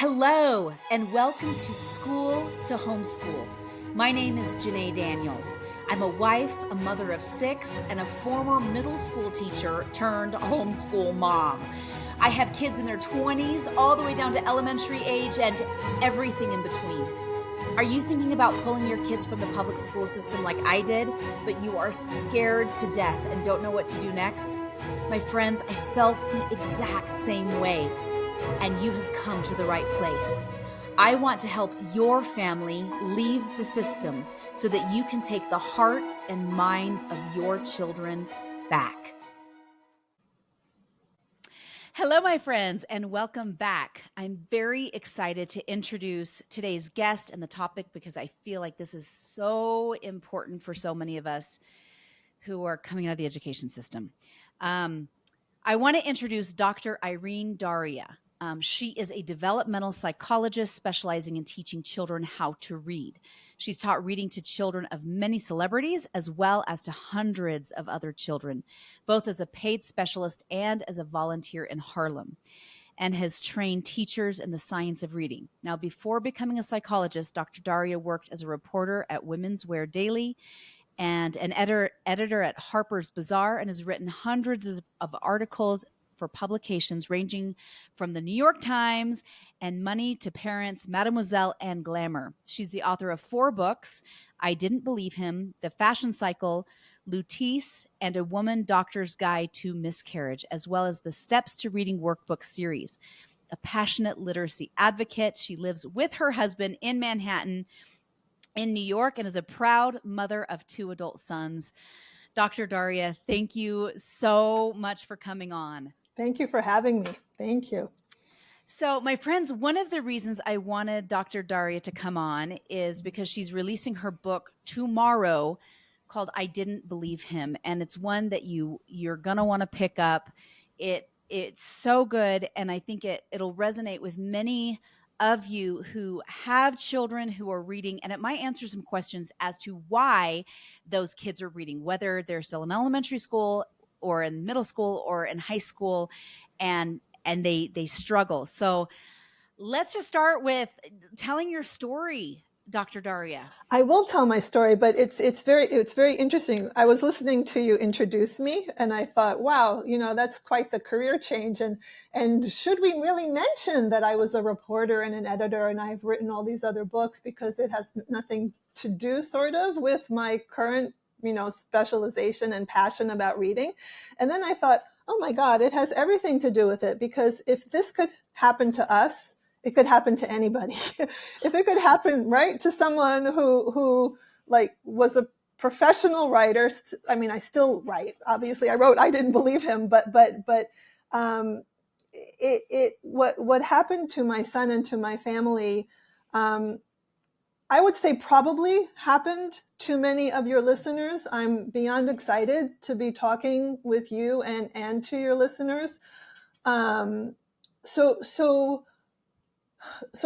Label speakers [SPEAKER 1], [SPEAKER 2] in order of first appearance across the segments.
[SPEAKER 1] Hello, and welcome to School to Homeschool. My name is Janae Daniels. I'm a wife, a mother of 6, and a former middle school teacher turned homeschool mom. I have kids in their 20s all the way down to elementary age and everything in between. Are you thinking about pulling your kids from the public school system like I did, but you are scared to death and don't know what to do next? My friends, I felt the exact same way. And you have come to the right place. I want to help your family leave the system so that you can take the hearts and minds of your children back. Hello, my friends, and welcome back. I'm very excited to introduce today's guest and the topic because I feel like this is so important for so many of us who are coming out of the education system. I want to introduce Dr. Irene Daria. She is a developmental psychologist specializing in teaching children how to read. She's taught reading to children of many celebrities as well as to hundreds of other children, both as a paid specialist and as a volunteer in Harlem, and has trained teachers in the science of reading. Now, before becoming a psychologist, Dr. Daria worked as a reporter at Women's Wear Daily and an editor at Harper's Bazaar, and has written hundreds of articles for publications ranging from the New York Times and Money to Parents, Mademoiselle, and Glamour. She's the author of 4 books: I Didn't Believe Him, The Fashion Cycle, Lutece, and A Woman Doctor's Guide to Miscarriage, as well as the Steps to Reading workbook series. A passionate literacy advocate, she lives with her husband in Manhattan, in New York, and is a proud mother of 2 adult sons. Dr. Daria, thank you so much for coming on.
[SPEAKER 2] Thank you for having me. Thank you.
[SPEAKER 1] So, my friends, one of the reasons I wanted Dr. Daria to come on is because she's releasing her book tomorrow called I Didn't Believe Him. And it's one that you're going to want to pick up. It's so good. And I think it'll resonate with many of you who have children who are reading, and it might answer some questions as to why those kids are reading, whether they're still in elementary school or in middle school or in high school, and they struggle. So let's just start with telling your story, Dr. Daria.
[SPEAKER 2] I will tell my story, but it's very interesting. I was listening to you introduce me, and I thought, wow, that's quite the career change. And should we really mention that I was a reporter and an editor, and I've written all these other books, because it has nothing to do sort of with my current specialization and passion about reading. And then I thought, oh my God, it has everything to do with it, because if this could happen to us, it could happen to anybody. If it could happen, right, to someone who like was a professional writer. I mean, I still write. Obviously, I wrote I Didn't Believe Him, but what happened to my son and to my family, I would say probably happened to many of your listeners. I'm beyond excited to be talking with you and to your listeners. So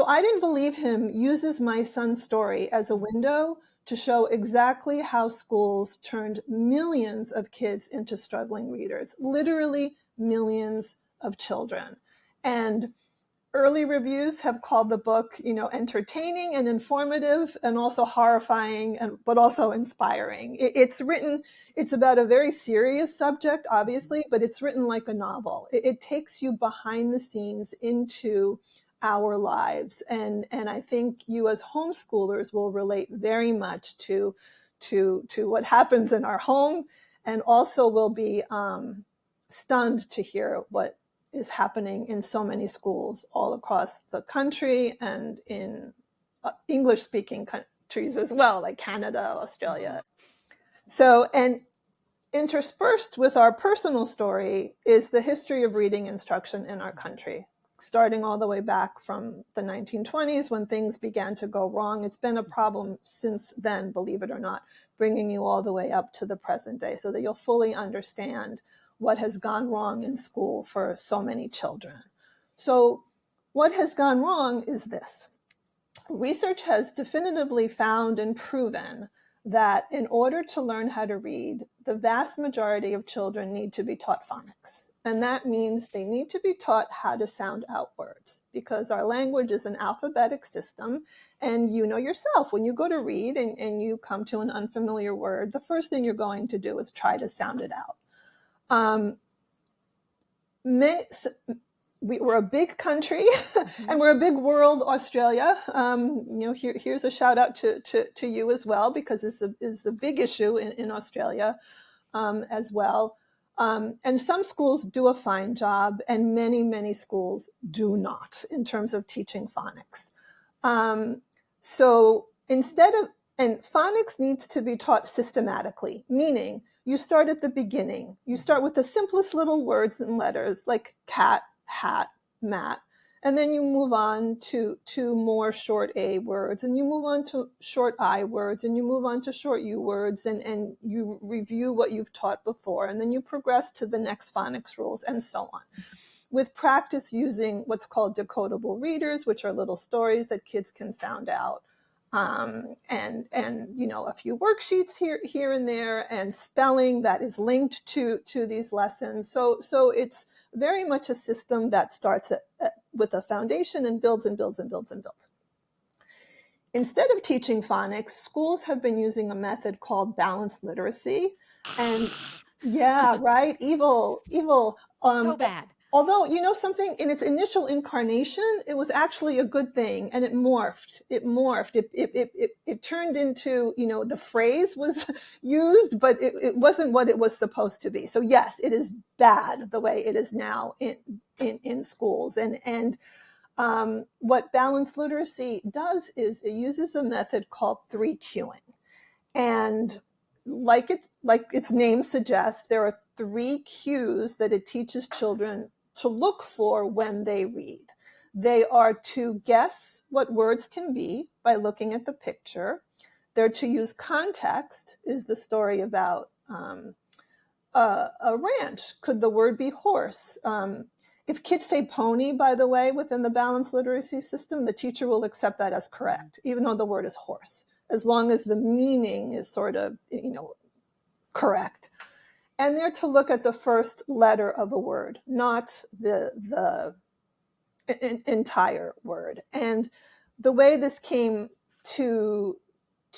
[SPEAKER 2] I Didn't Believe Him uses my son's story as a window to show exactly how schools turned millions of kids into struggling readers, literally millions of children. And early reviews have called the book, entertaining and informative, and also horrifying, but also inspiring. It's about a very serious subject, obviously, but it's written like a novel. It takes you behind the scenes into our lives. And I think you as homeschoolers will relate very much to what happens in our home, and also will be stunned to hear what is happening in so many schools all across the country, and in English-speaking countries as well, like Canada, Australia. So, and interspersed with our personal story is the history of reading instruction in our country, starting all the way back from the 1920s when things began to go wrong. It's been a problem since then, believe it or not, bringing you all the way up to the present day, so that you'll fully understand what has gone wrong in school for so many children. So what has gone wrong is this. Research has definitively found and proven that in order to learn how to read, the vast majority of children need to be taught phonics. And that means they need to be taught how to sound out words, because our language is an alphabetic system. And you know yourself, when you go to read and you come to an unfamiliar word, the first thing you're going to do is try to sound it out. We're a big country and we're a big world, Australia. Here's a shout out to you as well, because it's a big issue in Australia as well. And some schools do a fine job, and many schools do not in terms of teaching phonics. So and phonics needs to be taught systematically, meaning you start at the beginning. You start with the simplest little words and letters like cat, hat, mat. And then you move on to more short A words, and you move on to short I words, and you move on to short U words, and you review what you've taught before, and then you progress to the next phonics rules, and so on. With practice using what's called decodable readers, which are little stories that kids can sound out, and a few worksheets here and there, and spelling that is linked to these lessons. So it's very much a system that starts with a foundation and builds and builds and builds and builds. Instead of teaching phonics, schools have been using a method called balanced literacy. And yeah, right, evil.
[SPEAKER 1] So bad.
[SPEAKER 2] Although, you know something, in its initial incarnation, it was actually a good thing, and it morphed. It turned into, the phrase was used, but it wasn't what it was supposed to be. So yes, it is bad the way it is now in schools. And what balanced literacy does is it uses a method called 3Qing. And like its name suggests, there are 3 cues that it teaches children to look for when they read. They are to guess what words can be by looking at the picture. They're to use context. Is the story about a ranch? Could the word be horse? If kids say pony, by the way, within the balanced literacy system, the teacher will accept that as correct, even though the word is horse, as long as the meaning is sort of, correct. And they're to look at the first letter of a word, not the entire word. And the way this came to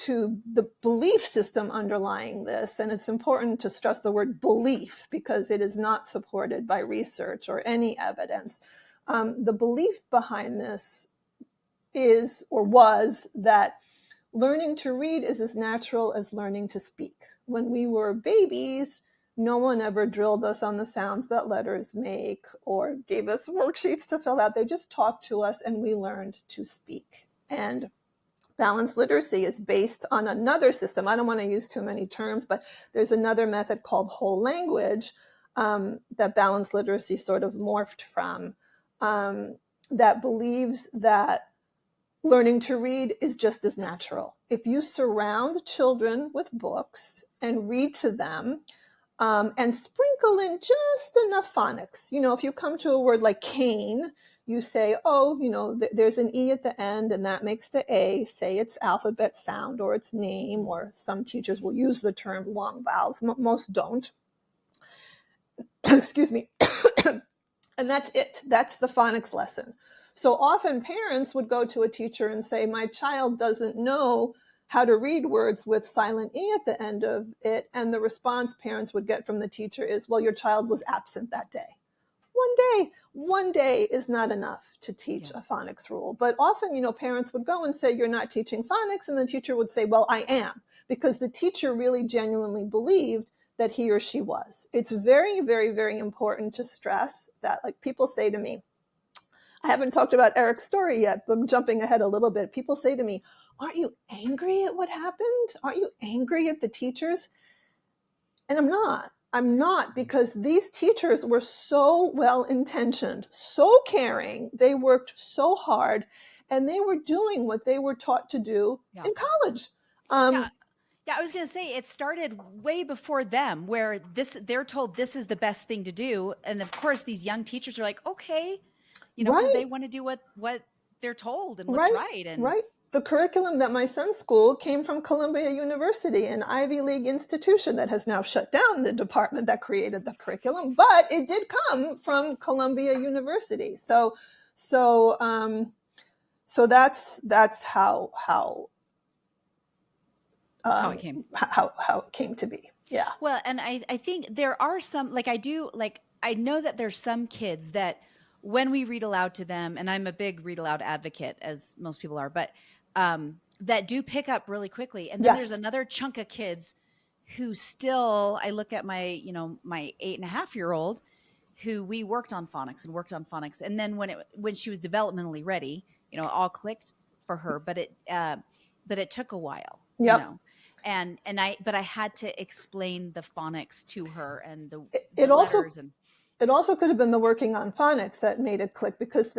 [SPEAKER 2] the belief system underlying this, and it's important to stress the word belief because it is not supported by research or any evidence. The belief behind this is, or was, that learning to read is as natural as learning to speak. When we were babies, no one ever drilled us on the sounds that letters make or gave us worksheets to fill out. They just talked to us and we learned to speak. And balanced literacy is based on another system. I don't want to use too many terms, but there's another method called whole language that balanced literacy sort of morphed from, that believes that learning to read is just as natural. If you surround children with books and read to them, and sprinkle in just enough phonics. If you come to a word like cane, you say, there's an E at the end, and that makes the A say its alphabet sound or its name, or some teachers will use the term long vowels. Most don't. Excuse me. And that's it. That's the phonics lesson. So often parents would go to a teacher and say, my child doesn't know how to read words with silent E at the end of it. And the response parents would get from the teacher is, well, your child was absent that day. One day is not enough to teach a phonics rule. But often, parents would go and say, you're not teaching phonics. And the teacher would say, well, I am, because the teacher really genuinely believed that he or she was. It's very, very, very important to stress that, like people say to me, I haven't talked about Eric's story yet, but I'm jumping ahead a little bit. People say to me, aren't you angry at what happened? Aren't you angry at the teachers? And I'm not, because these teachers were so well-intentioned, so caring. They worked so hard, and they were doing what they were taught to do in college.
[SPEAKER 1] Yeah, I was going to say it started way before them, where they're told this is the best thing to do. And of course, these young teachers are like, okay, because they want to do what they're told and what's right. And
[SPEAKER 2] right. the curriculum that my son's school came from Columbia University, an Ivy League institution that has now shut down the department that created the curriculum, but it did come from Columbia University. So that's how
[SPEAKER 1] it came.
[SPEAKER 2] how it came to be. Yeah.
[SPEAKER 1] Well, and I think there are some, like I know that there's some kids that when we read aloud to them, and I'm a big read aloud advocate, as most people are, but that do pick up really quickly. And then there's
[SPEAKER 2] Yes.
[SPEAKER 1] another chunk of kids who still, I look at my, my 8.5-year-old who we worked on phonics and worked on phonics. And then when she was developmentally ready, it all clicked for her, but it took a while,
[SPEAKER 2] Yep.
[SPEAKER 1] but I had to explain the phonics to her and the
[SPEAKER 2] It also
[SPEAKER 1] letters. And
[SPEAKER 2] it also could have been the working on phonics that made it click, because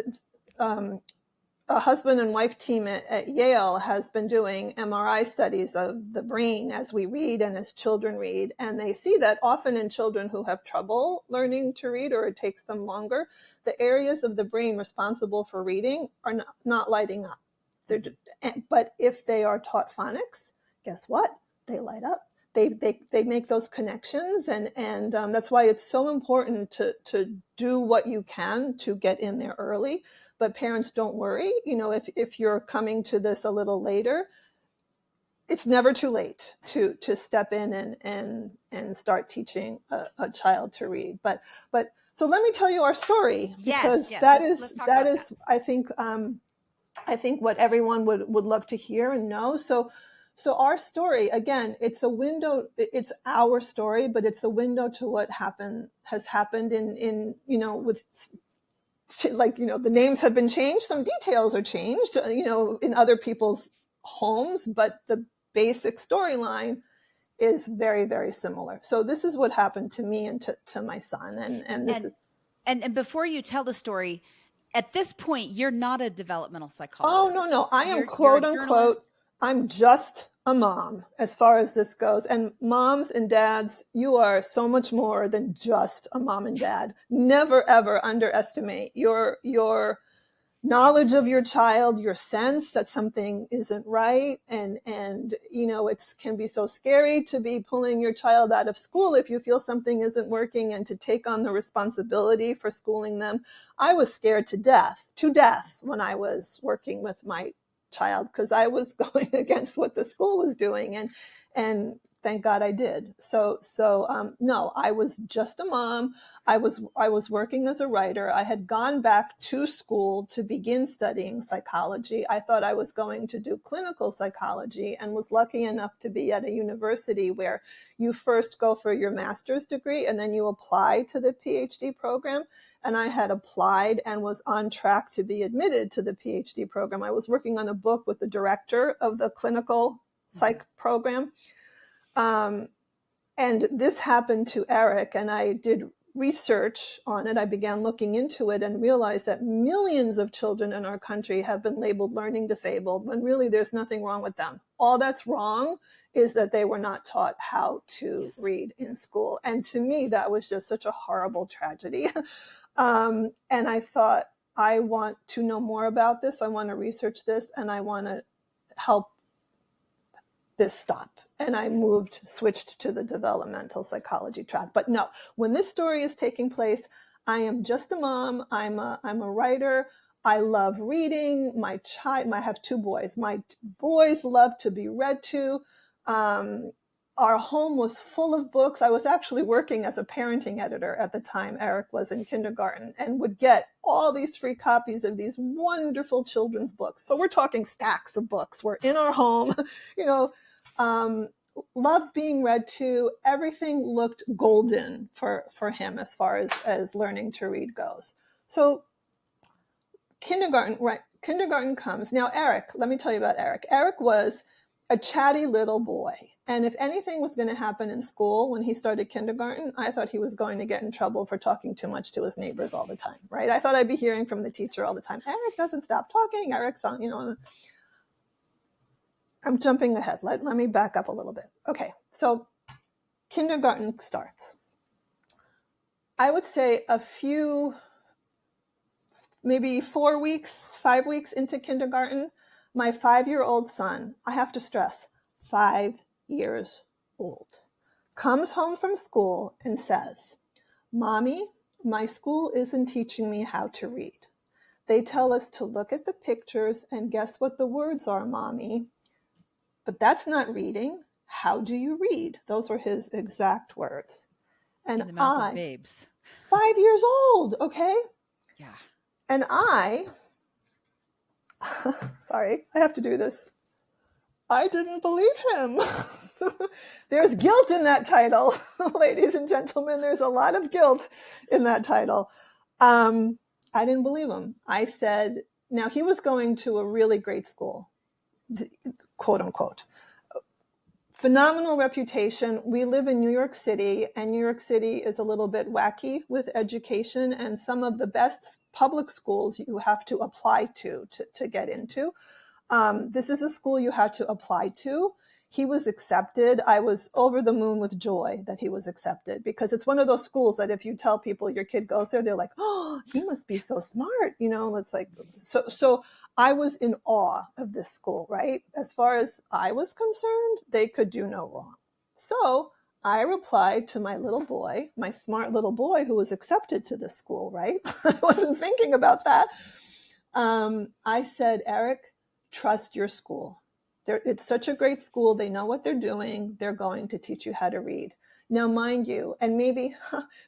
[SPEAKER 2] a husband and wife team at Yale has been doing MRI studies of the brain as we read and as children read. And they see that often in children who have trouble learning to read, or it takes them longer, the areas of the brain responsible for reading are not lighting up. But if they are taught phonics, guess what? They light up. They make those connections, and that's why it's so important to do what you can to get in there early. But parents, don't worry. If you're coming to this a little later, it's never too late to step in and start teaching a child to read. But so let me tell you our story, because
[SPEAKER 1] yes,
[SPEAKER 2] that
[SPEAKER 1] let's
[SPEAKER 2] is
[SPEAKER 1] talk about that.
[SPEAKER 2] I think what everyone would love to hear and know. So our story, again, it's a window. It's our story, but it's a window to what has happened in with, the names have been changed, some details are changed, in other people's homes, but the basic storyline is very, very similar. So this is what happened to me and to my son, and this is.
[SPEAKER 1] And before you tell the story, at this point, you're not a developmental
[SPEAKER 2] Oh,
[SPEAKER 1] psychologist.
[SPEAKER 2] no, I am
[SPEAKER 1] You're a
[SPEAKER 2] quote
[SPEAKER 1] journalist.
[SPEAKER 2] unquote, I'm just a mom as far as this goes. And moms and dads, you are so much more than just a mom and dad. Never, ever underestimate your knowledge of your child, your sense that something isn't right. And it can be so scary to be pulling your child out of school if you feel something isn't working, and to take on the responsibility for schooling them. I was scared to death when I was working with my child, because I was going against what the school was doing, and thank God I did. So no, I was just a mom. I was working as a writer. I had gone back to school to begin studying psychology. I thought I was going to do clinical psychology, and was lucky enough to be at a university where you first go for your master's degree and then you apply to the PhD program. And I had applied and was on track to be admitted to the PhD program. I was working on a book with the director of the clinical psych program. And this happened to Eric, and I did research on it. I began looking into it and realized that millions of children in our country have been labeled learning disabled, when really there's nothing wrong with them. All that's wrong is that they were not taught how to read in school. And to me, that was just such a horrible tragedy. And I thought, I want to know more about this. I want to research this, and I want to help this stop. And I switched to the developmental psychology track. But no, when this story is taking place, I am just a mom. I'm a writer. I love reading. I have two boys. My boys love to be read to. Our home was full of books. I was actually working as a parenting editor at the time Eric was in kindergarten, and would get all these free copies of these wonderful children's books. So we're talking stacks of books were in our home, loved being read to. Everything looked golden for him as far as learning to read goes. So kindergarten comes. Now, Eric, let me tell you about Eric. Eric was a chatty little boy. And if anything was going to happen in school when he started kindergarten, I thought he was going to get in trouble for talking too much to his neighbors all the time, right? I thought I'd be hearing from the teacher all the time, Eric doesn't stop talking, Eric's on, I'm jumping ahead. Let me back up a little bit. Okay, so kindergarten starts. I would say maybe 4 weeks, 5 weeks into kindergarten, My 5-year-old son, I have to stress, 5 years old, comes home from school and says, Mommy, my school isn't teaching me how to read. They tell us to look at the pictures and guess what the words are, Mommy. But that's not reading. How do you read? Those were his exact words. And
[SPEAKER 1] In the mouth of babes.
[SPEAKER 2] 5 years old, okay?
[SPEAKER 1] Yeah.
[SPEAKER 2] And sorry, I have to do this. I didn't believe him. There's guilt in that title, ladies and gentlemen. There's a lot of guilt in that title. I didn't believe him. I said, now he was going to a really great school, quote unquote. Phenomenal reputation. We live in New York City, and New York City is a little bit wacky with education, and some of the best public schools you have to apply to get into. This is a school you had to apply to. He was accepted. I was over the moon with joy that he was accepted, because it's one of those schools that if you tell people your kid goes there, they're like, oh, he must be so smart. You know, it's like, so I was in awe of this school, right? As far as I was concerned, they could do no wrong. So I replied to my little boy, my smart little boy who was accepted to this school, right? I wasn't thinking about that. I said, Eric, trust your school. It's such a great school. They know what they're doing. They're going to teach you how to read. Now, mind you, and maybe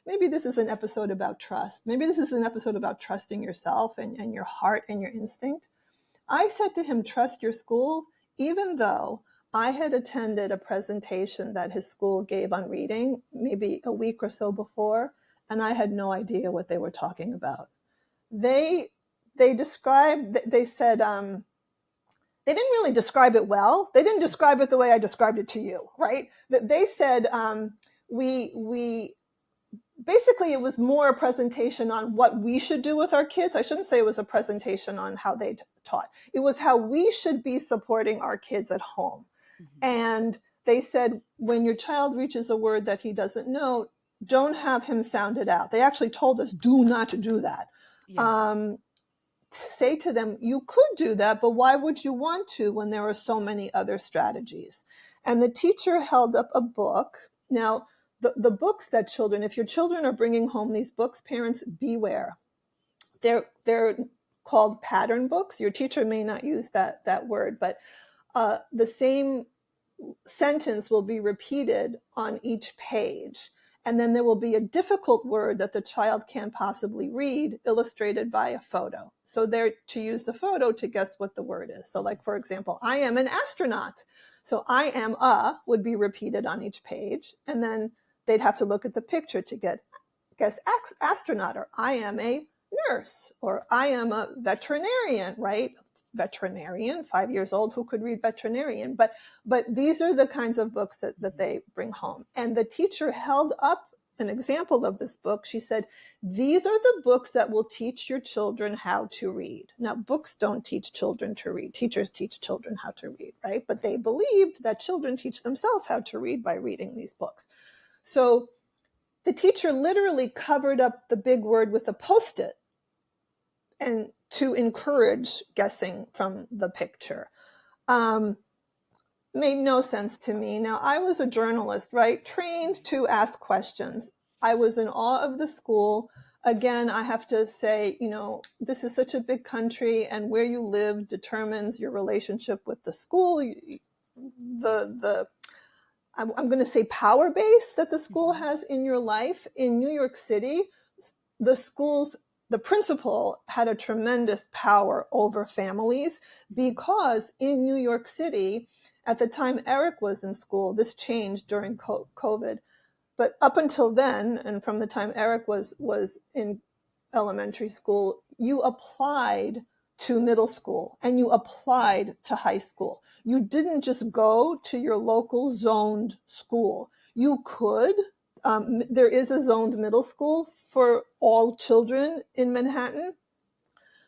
[SPEAKER 2] this is an episode about trust. Maybe this is an episode about trusting yourself and your heart and your instinct. I said to him, trust your school, even though I had attended a presentation that his school gave on reading maybe a week or so before, and I had no idea what they were talking about. They said, they didn't really describe it well. They didn't describe it the way I described it to you, right? They said, we basically, it was more a presentation on what we should do with our kids. I shouldn't say it was a presentation on how they taught. It was how we should be supporting our kids at home. Mm-hmm. And they said, when your child reaches a word that he doesn't know, don't have him sound it out. They actually told us, do not do that. Yeah. Say to them, you could do that, but why would you want to when there are so many other strategies? And the teacher held up a book. Now, the books that children, if your children are bringing home these books, parents, beware. They're called pattern books. Your teacher may not use that word, but the same sentence will be repeated on each page. And then there will be a difficult word that the child can't possibly read, illustrated by a photo. So they're to use the photo to guess what the word is. So like, for example, I am an astronaut. So I am would be repeated on each page. And then they'd have to look at the picture to guess astronaut, or I am a nurse, or I am a veterinarian, right? Veterinarian, 5 years old, who could read veterinarian? But these are the kinds of books that they bring home. And the teacher held up an example of this book. She said, these are the books that will teach your children how to read. Now, books don't teach children to read. Teachers teach children how to read, right? But they believed that children teach themselves how to read by reading these books. So the teacher literally covered up the big word with a Post-it, and to encourage guessing from the picture. Made no sense to me. Now, I was a journalist, right? Trained to ask questions. I was in awe of the school. Again, I have to say, this is such a big country, and where you live determines your relationship with the school. I'm going to say power base that the school has in your life. In New York City, the principal had a tremendous power over families, because in New York City, at the time Eric was in school, this changed during COVID, but up until then, and from the time Eric was in elementary school, you applied to middle school and you applied to high school. You didn't just go to your local zoned school. You could. There is a zoned middle school for all children in Manhattan,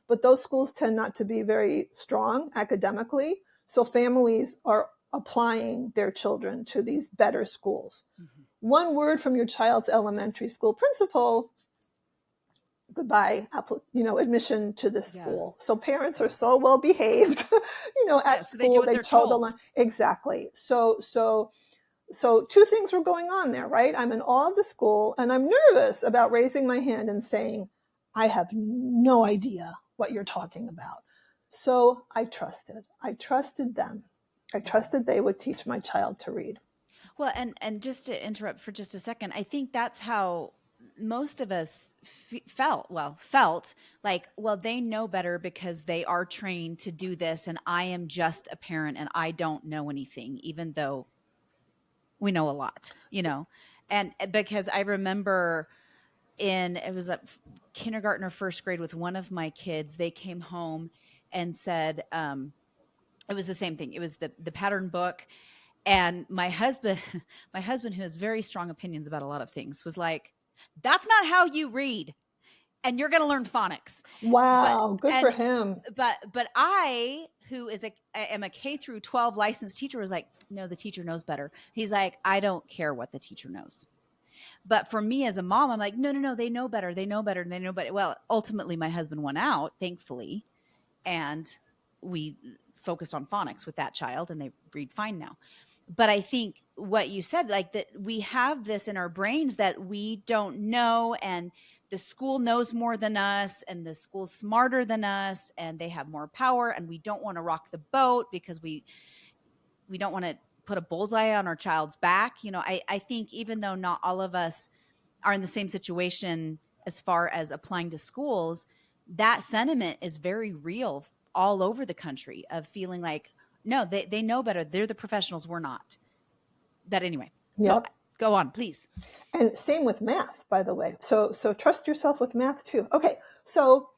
[SPEAKER 2] but those schools tend not to be very strong academically. So families are applying their children to these better schools. Mm-hmm. One word from your child's elementary school principal goodbye, admission to this
[SPEAKER 1] Yeah.
[SPEAKER 2] school. So parents are so well behaved,
[SPEAKER 1] Yeah.
[SPEAKER 2] at
[SPEAKER 1] So they do
[SPEAKER 2] school,
[SPEAKER 1] what
[SPEAKER 2] they
[SPEAKER 1] they're
[SPEAKER 2] toe the
[SPEAKER 1] told.
[SPEAKER 2] line. Exactly. So two things were going on there, right? I'm in awe of the school and I'm nervous about raising my hand and saying, I have no idea what you're talking about. So I trusted them. I trusted they would teach my child to read.
[SPEAKER 1] Well, and just to interrupt for just a second, I think that's how most of us felt like, well, they know better because they are trained to do this, and I am just a parent and I don't know anything, even though we know a lot, and because I remember it was a kindergarten or first grade with one of my kids, they came home and said, it was the same thing. It was the pattern book. And my husband, my husband, who has very strong opinions about a lot of things, was like, "That's not how you read, and you're going to learn phonics." But
[SPEAKER 2] Wow, good for
[SPEAKER 1] and
[SPEAKER 2] him.
[SPEAKER 1] but I, who am a K through 12 licensed teacher, was like, "No, the teacher knows better." He's like, "I don't care what the teacher knows." But for me as a mom, I'm like, "No, no, no, they know better. They know better. They know better." Well, ultimately, my husband won out, thankfully, and we focused on phonics with that child, and they read fine now. But I think what you said, like that we have this in our brains that we don't know, and the school knows more than us, and the school's smarter than us, and they have more power, and we don't want to rock the boat because we don't want to put a bullseye on our child's back. I think even though not all of us are in the same situation as far as applying to schools, that sentiment is very real all over the country of feeling like, no, they know better. They're the professionals. We're not. But anyway, so
[SPEAKER 2] Yep.
[SPEAKER 1] go on, please.
[SPEAKER 2] And same with math, by the way. So trust yourself with math too. Okay. So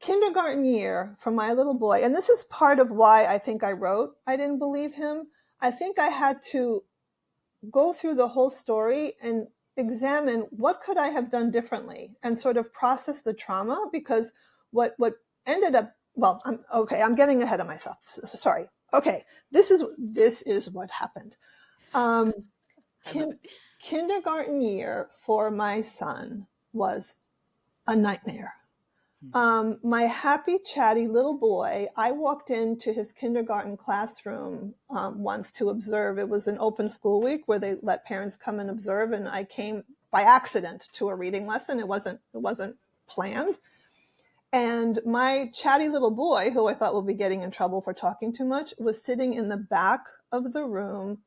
[SPEAKER 2] kindergarten year for my little boy, and this is part of why I think I wrote I didn't believe him. I think I had to go through the whole story and examine what could I have done differently and sort of process the trauma, because what ended up, well, I'm getting ahead of myself. Sorry. Okay. This is what happened. Um,
[SPEAKER 1] I love
[SPEAKER 2] kin-
[SPEAKER 1] it.
[SPEAKER 2] Kindergarten year for my son was a nightmare. My happy, chatty little boy, I walked into his kindergarten classroom once to observe. It was an open school week where they let parents come and observe, and I came by accident to a reading lesson. It wasn't planned. And my chatty little boy, who I thought would be getting in trouble for talking too much, was sitting in the back of the room,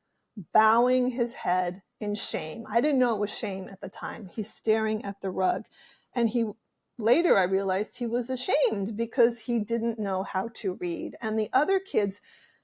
[SPEAKER 2] bowing his head in shame. I didn't know it was shame at the time. He's staring at the rug. And later I realized he was ashamed because he didn't know how to read. And the other kids,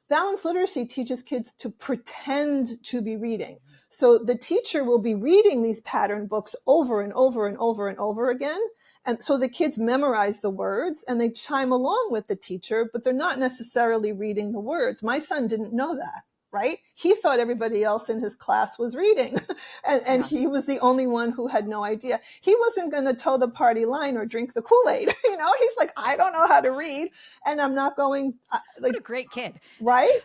[SPEAKER 2] balanced literacy teaches kids to pretend to be reading. So the teacher will be reading these pattern books over and over and over and over again. And so the kids memorize the words and they chime along with the teacher, but they're not necessarily reading the words. My son didn't know that, right? He thought everybody else in his class was reading. and
[SPEAKER 1] Yeah.
[SPEAKER 2] he was the only one who had no idea. He wasn't going to toe the party line or drink the Kool-Aid. He's like, I don't know how to read and I'm not going
[SPEAKER 1] What
[SPEAKER 2] like,
[SPEAKER 1] a great kid.
[SPEAKER 2] right?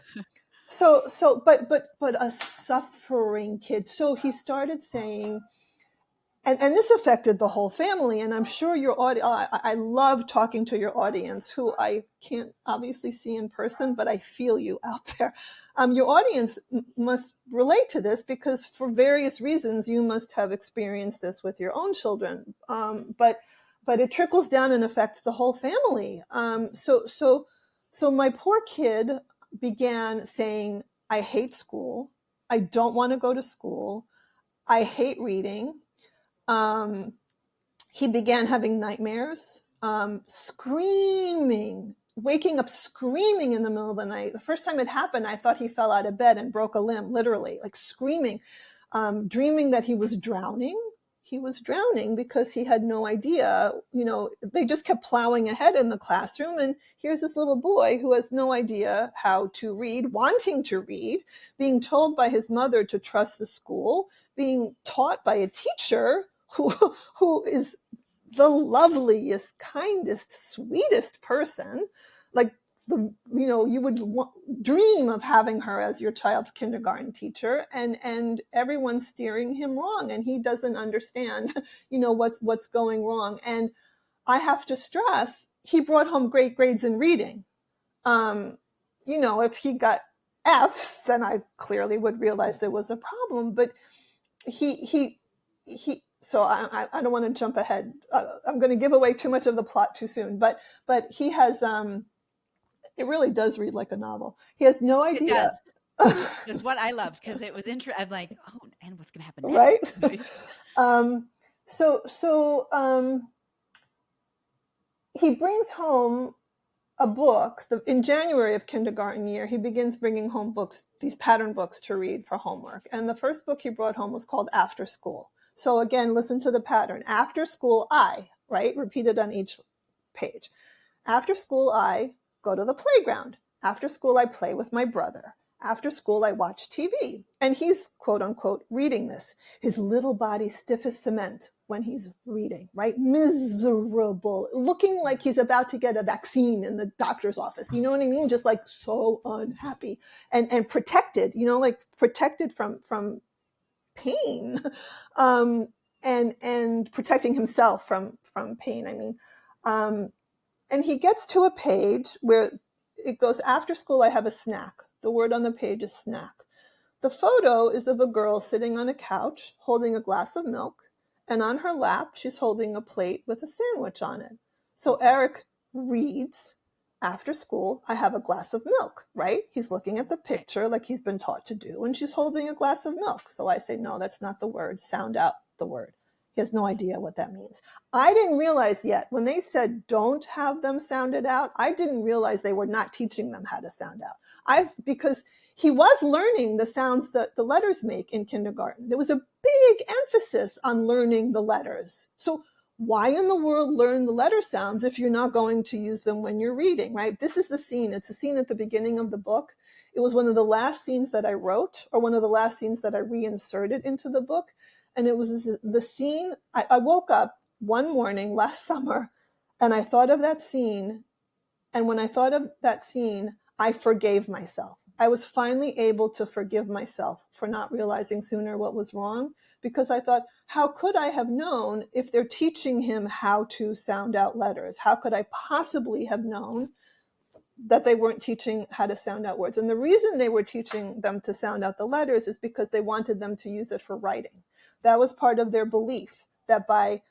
[SPEAKER 2] But a suffering kid. So he started saying, and this affected the whole family. And I'm sure your audience, I love talking to your audience, who I can't obviously see in person, but I feel you out there. Your audience must relate to this because for various reasons, you must have experienced this with your own children. But it trickles down and affects the whole family. So my poor kid began saying, I hate school. I don't want to go to school. I hate reading. Um, he began having nightmares, screaming, waking up screaming in the middle of the night. The first time it happened, I thought he fell out of bed and broke a limb, literally, like screaming, dreaming that he was drowning. He was drowning because he had no idea. They just kept plowing ahead in the classroom. And here's this little boy who has no idea how to read, wanting to read, being told by his mother to trust the school, being taught by a teacher who is the loveliest, kindest, sweetest person. Like you would dream of having her as your child's kindergarten teacher, and everyone's steering him wrong, and he doesn't understand, what's going wrong. And I have to stress, he brought home great grades in reading. If he got F's, then I clearly would realize there was a problem. But he so I don't want to jump ahead. I'm going to give away too much of the plot too soon. But he has it really does read like a novel. He has no
[SPEAKER 1] It
[SPEAKER 2] idea.
[SPEAKER 1] does. That's what I loved, because it was interesting. I'm like, oh, and what's going to happen
[SPEAKER 2] Right?
[SPEAKER 1] next?
[SPEAKER 2] He brings home a book. In January of kindergarten year, he begins bringing home books, these pattern books to read for homework. And the first book he brought home was called After School. So again, listen to the pattern. After school, right? Repeated on each page. After school, I go to the playground. After school, I play with my brother. After school, I watch TV. And he's, quote unquote, reading this. His little body stiff as cement when he's reading, right? Miserable, looking like he's about to get a vaccine in the doctor's office. You know what I mean? Just like so unhappy and protected, like protected from pain, and protecting himself from pain. I mean, and he gets to a page where it goes, after school, I have a snack. The word on the page is snack. The photo is of a girl sitting on a couch holding a glass of milk, and on her lap, she's holding a plate with a sandwich on it. So Eric reads, after school, I have a glass of milk, right? He's looking at the picture like he's been taught to do, and she's holding a glass of milk. So I say, no, that's not the word. Sound out the word. He has no idea what that means. I didn't realize yet, when they said don't have them sound it out, I didn't realize they were not teaching them how to sound out. Because he was learning the sounds that the letters make in kindergarten. There was a big emphasis on learning the letters. So why in the world learn the letter sounds if you're not going to use them when you're reading, right? This is the scene. It's a scene at the beginning of the book. It was one of the last scenes that I wrote, or one of the last scenes that I reinserted into the book. And it was the scene. I woke up one morning last summer and I thought of that scene. And when I thought of that scene, I forgave myself. I was finally able to forgive myself for not realizing sooner what was wrong, because I thought, how could I have known if they're teaching him how to sound out letters? How could I possibly have known that they weren't teaching how to sound out words? And the reason they were teaching them to sound out the letters is because they wanted them to use it for writing. That was part of their belief, that by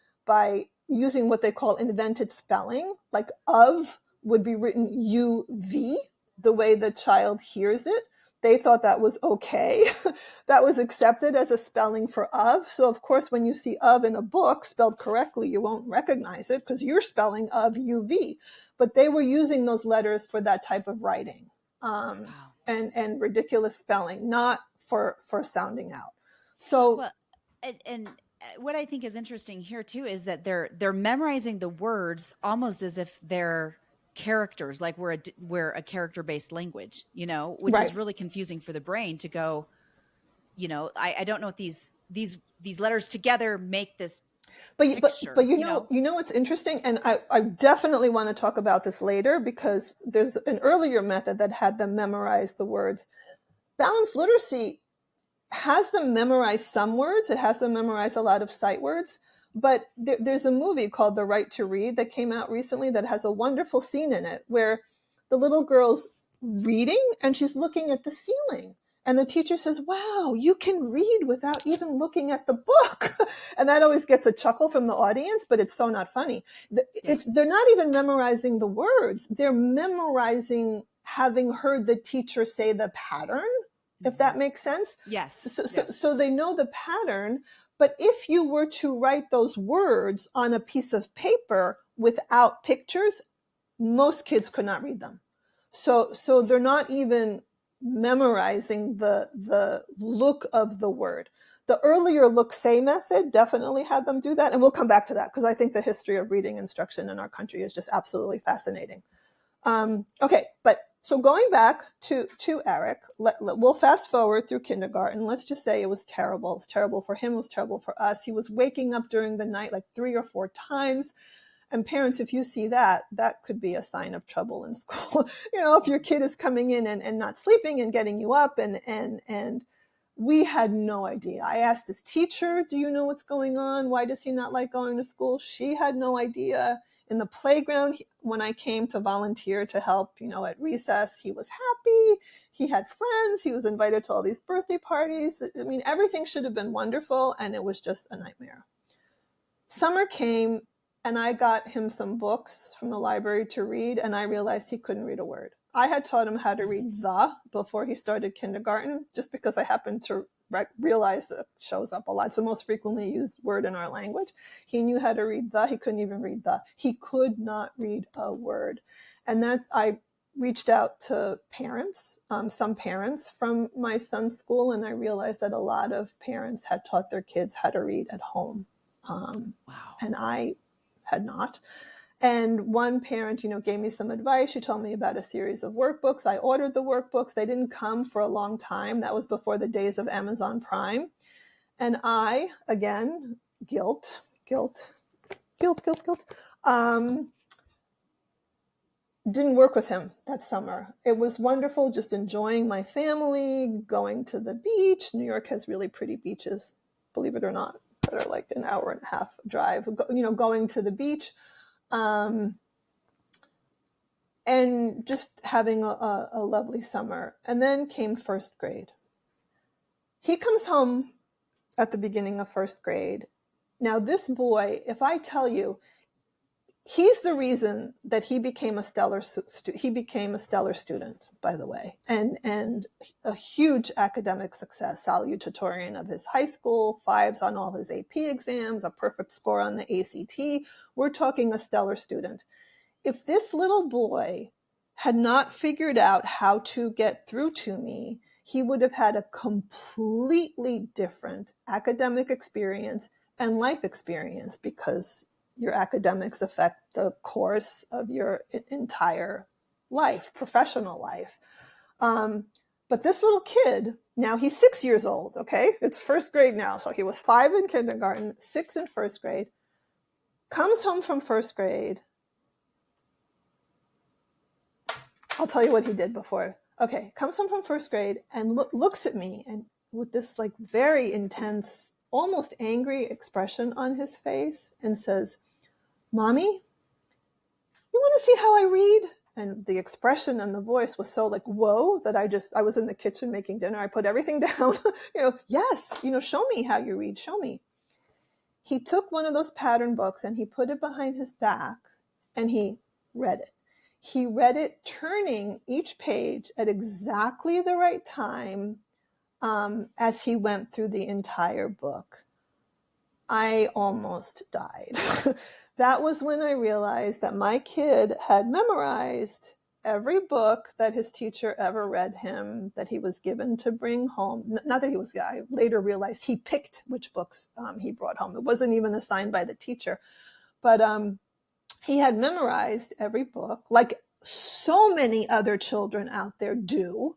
[SPEAKER 2] using what they call invented spelling, like of would be written UV, the way the child hears it, they thought that was okay. That was accepted as a spelling for of. So of course, when you see of in a book spelled correctly, you won't recognize it because you're spelling of UV. But they were using those letters for that type of writing, and ridiculous spelling, not for sounding out. So,
[SPEAKER 1] well, and what I think is interesting here too is that they're memorizing the words almost as if they're characters, like we're a character-based language, which
[SPEAKER 2] right.
[SPEAKER 1] is really confusing for the brain to go, I don't know if these letters together make this picture.
[SPEAKER 2] But you know what's interesting, and I definitely want to talk about this later, because there's an earlier method that had them memorize the words. Balanced literacy has them memorize some words. It has them memorize a lot of sight words. But there's a movie called The Right to Read that came out recently that has a wonderful scene in it where the little girl's reading and she's looking at the ceiling. And the teacher says, wow, you can read without even looking at the book. And that always gets a chuckle from the audience, but it's so not funny. They're not even memorizing the words. They're memorizing having heard the teacher say the pattern, if that makes sense.
[SPEAKER 1] Yes.
[SPEAKER 2] So they know the pattern. But if you were to write those words on a piece of paper without pictures, most kids could not read them. So they're not even memorizing the look of the word. The earlier look-say method definitely had them do that. And we'll come back to that because I think the history of reading instruction in our country is just absolutely fascinating. Okay, but so going back to Eric, we'll fast forward through kindergarten. Let's just say it was terrible. It was terrible for him. It was terrible for us. He was waking up during the night like 3 or 4 times. And parents, if you see that, that could be a sign of trouble in school. If your kid is coming in and not sleeping and getting you up, and we had no idea. I asked his teacher, do you know what's going on? Why does he not like going to school? She had no idea. In the playground, when I came to volunteer to help, at recess, he was happy. He had friends. He was invited to all these birthday parties. I mean, everything should have been wonderful, and it was just a nightmare. Summer came, and I got him some books from the library to read, and I realized he couldn't read a word. I had taught him how to read the before he started kindergarten, just because I happened to realize it shows up a lot. It's the most frequently used word in our language. He knew how to read the. He couldn't even read the. He could not read a word. And that I reached out to parents, some parents from my son's school, and I realized that a lot of parents had taught their kids how to read at home.
[SPEAKER 1] Wow.
[SPEAKER 2] And I had not. And one parent, gave me some advice. She told me about a series of workbooks. I ordered the workbooks. They didn't come for a long time. That was before the days of Amazon Prime. And I, again, guilt, didn't work with him that summer. It was wonderful, just enjoying my family, going to the beach. New York has really pretty beaches, believe it or not, that are like an hour and a half drive, going to the beach. And just having a lovely summer. And then came first grade. He comes home at the beginning of first grade. Now, this boy, if I tell you, he's the reason that he became a stellar student, by the way, and a huge academic success, salutatorian of his high school, 5s on all his AP exams, a perfect score on the ACT. We're talking a stellar student. If this little boy had not figured out how to get through to me, he would have had a completely different academic experience and life experience, because your academics affect the course of your entire life, professional life. But this little kid, now he's 6 years old, okay? It's first grade now. So he was 5 in kindergarten, 6 in first grade, comes home from first grade. I'll tell you what he did before. Okay, comes home from first grade and looks at me, and with this like very intense, almost angry expression on his face, and says, "Mommy, you want to see how I read?" And the expression and the voice was so like, whoa, that I was in the kitchen making dinner. I put everything down, yes, show me how you read, show me. He took one of those pattern books and he put it behind his back and he read it. He read it, turning each page at exactly the right time as he went through the entire book. I almost died. That was when I realized that my kid had memorized every book that his teacher ever read him, that he was given to bring home. Not that I later realized he picked which books he brought home. It wasn't even assigned by the teacher. But he had memorized every book, like so many other children out there do,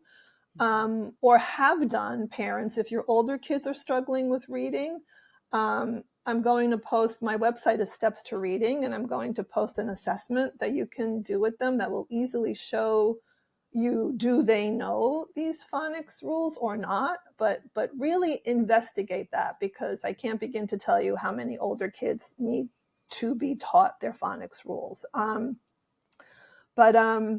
[SPEAKER 2] or have done. Parents, if your older kids are struggling with reading, I'm going to post, my website is Steps to Reading, and I'm going to post an assessment that you can do with them that will easily show you, do they know these phonics rules or not? But really investigate that, because I can't begin to tell you how many older kids need to be taught their phonics rules. But I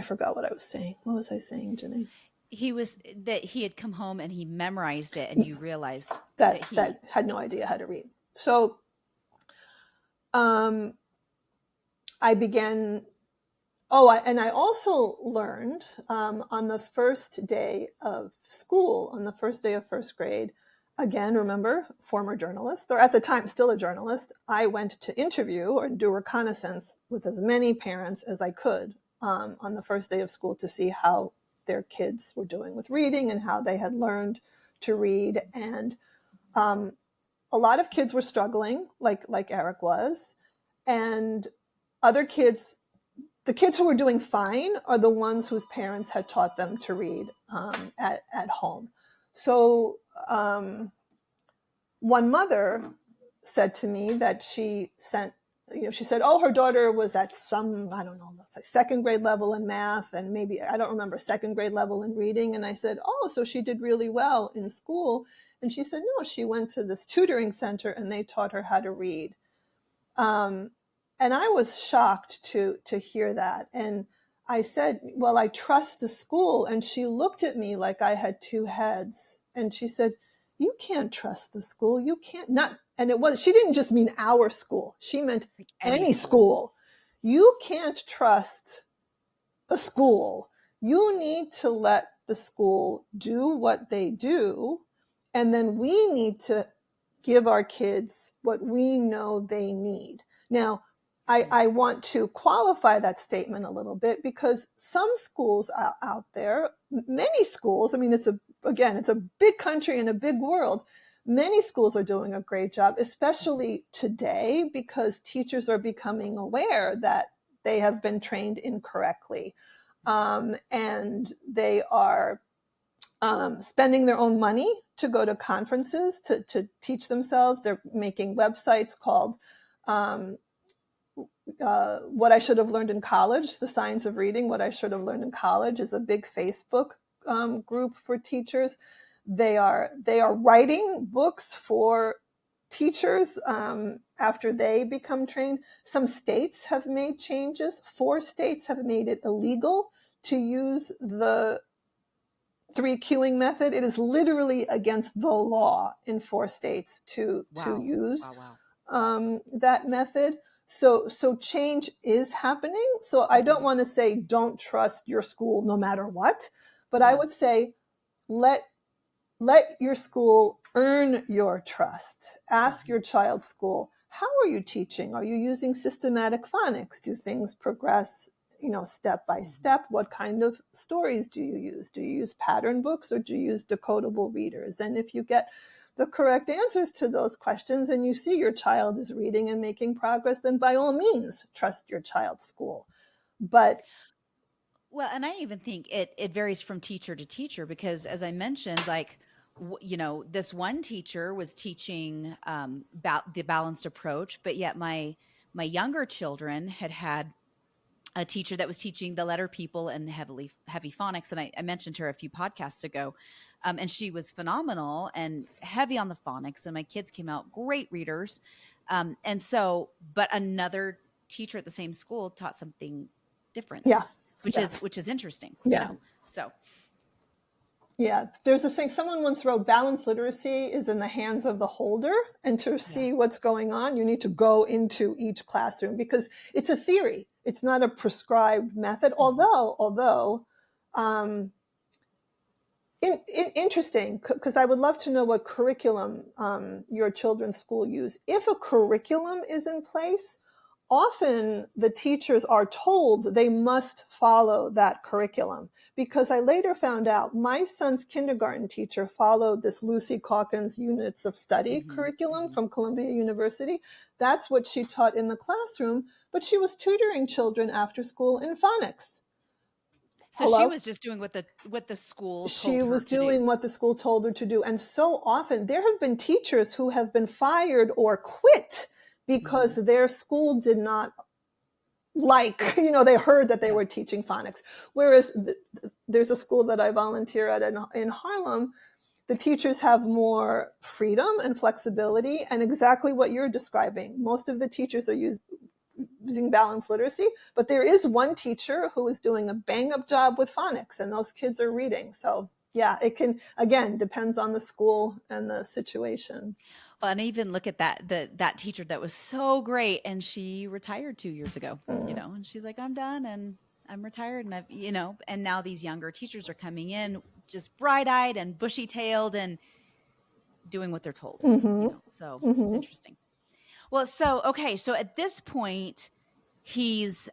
[SPEAKER 2] forgot what I was saying. What was I saying, Janae?
[SPEAKER 1] He had come home and he memorized it, and you realized
[SPEAKER 2] that
[SPEAKER 1] he
[SPEAKER 2] had no idea how to read. So I began. And I also learned on the first day of school, on the first day of first grade, again, remember, former journalist, or at the time still a journalist, I went to interview or do reconnaissance with as many parents as I could on the first day of school to see how their kids were doing with reading and how they had learned to read. And a lot of kids were struggling, like Eric was, and other kids, the kids who were doing fine are the ones whose parents had taught them to read at home. So one mother said to me that she sent, she said, oh, her daughter was at some, I don't know, second grade level in math, and maybe, I don't remember, second grade level in reading. And I said, oh, so she did really well in school. And she said, no, she went to this tutoring center and they taught her how to read. And I was shocked to hear that. And I said, well, I trust the school. And she looked at me like I had two heads. And she said, you can't trust the school. You can't not. And she didn't just mean our school. She meant
[SPEAKER 1] Like
[SPEAKER 2] any school. You can't trust a school. You need to let the school do what they do. And then we need to give our kids what we know they need. Now, I want to qualify that statement a little bit, because some schools out there, many schools, I mean, it's a big country and a big world. Many schools are doing a great job, especially today, because teachers are becoming aware that they have been trained incorrectly. And they are spending their own money to go to conferences to teach themselves. They're making websites called What I Should Have Learned in College, The Science of Reading, What I Should Have Learned in College is a big Facebook group for teachers. They are writing books for teachers after they become trained. Some states have made changes. 4 states have made it illegal to use the 3 cueing method. It is literally against the law in 4 states to use that method. So change is happening. So I don't want to say don't trust your school no matter what, but I would say let your school earn your trust. Ask your child's school, how are you teaching? Are you using systematic phonics? Do things progress, step by step? What kind of stories do you use? Do you use pattern books or do you use decodable readers? And if you get the correct answers to those questions and you see your child is reading and making progress, then by all means, trust your child's school. But
[SPEAKER 1] well, and I even think it varies from teacher to teacher, because as I mentioned, like, this one teacher was teaching about the balanced approach, but yet my younger children had a teacher that was teaching the letter people and heavy phonics. And I mentioned her a few podcasts ago. And she was phenomenal and heavy on the phonics. And my kids came out great readers. But another teacher at the same school taught something different.
[SPEAKER 2] Yeah.
[SPEAKER 1] Which is interesting.
[SPEAKER 2] Yeah.
[SPEAKER 1] So.
[SPEAKER 2] Yeah, there's a saying, someone once wrote, balanced literacy is in the hands of the holder. And to see what's going on, you need to go into each classroom, because it's a theory. It's not a prescribed method. Although interesting, because I would love to know what curriculum your children's school use. If a curriculum is in place, often the teachers are told they must follow that curriculum, because I later found out my son's kindergarten teacher followed this Lucy Calkins Units of Study curriculum from Columbia University. That's what she taught in the classroom, but she was tutoring children after school in phonics.
[SPEAKER 1] So she was just doing what the school told her to do. She was
[SPEAKER 2] doing what the school told her to do. And so often there have been teachers who have been fired or quit because their school did not they heard that they were teaching phonics. Whereas there's a school that I volunteer at in Harlem. The teachers have more freedom and flexibility, and exactly what you're describing. Most of the teachers are using balanced literacy, but there is one teacher who is doing a bang-up job with phonics, and those kids are reading. So yeah, it can, again, depends on the school and the situation.
[SPEAKER 1] Well, and even look at that teacher that was so great, and she retired 2 years ago, and she's like, I'm done and I'm retired. And and now these younger teachers are coming in just bright-eyed and bushy-tailed and doing what they're told, so it's interesting. Well, so at this point, he's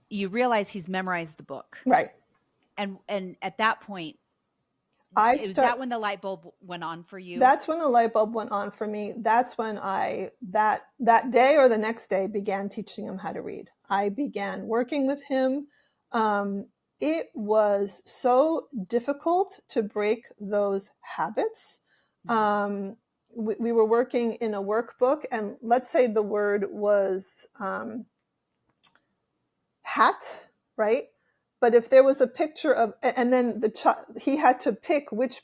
[SPEAKER 1] you realize he's memorized the book,
[SPEAKER 2] right?
[SPEAKER 1] And at that point, is that when the light bulb went on for you?
[SPEAKER 2] That's when the light bulb went on for me. That's when I that day or the next day began teaching him how to read. I began working with him. It was so difficult to break those habits. we were working in a workbook, and let's say the word was hat, right? But if there was a picture of, and then he had to pick which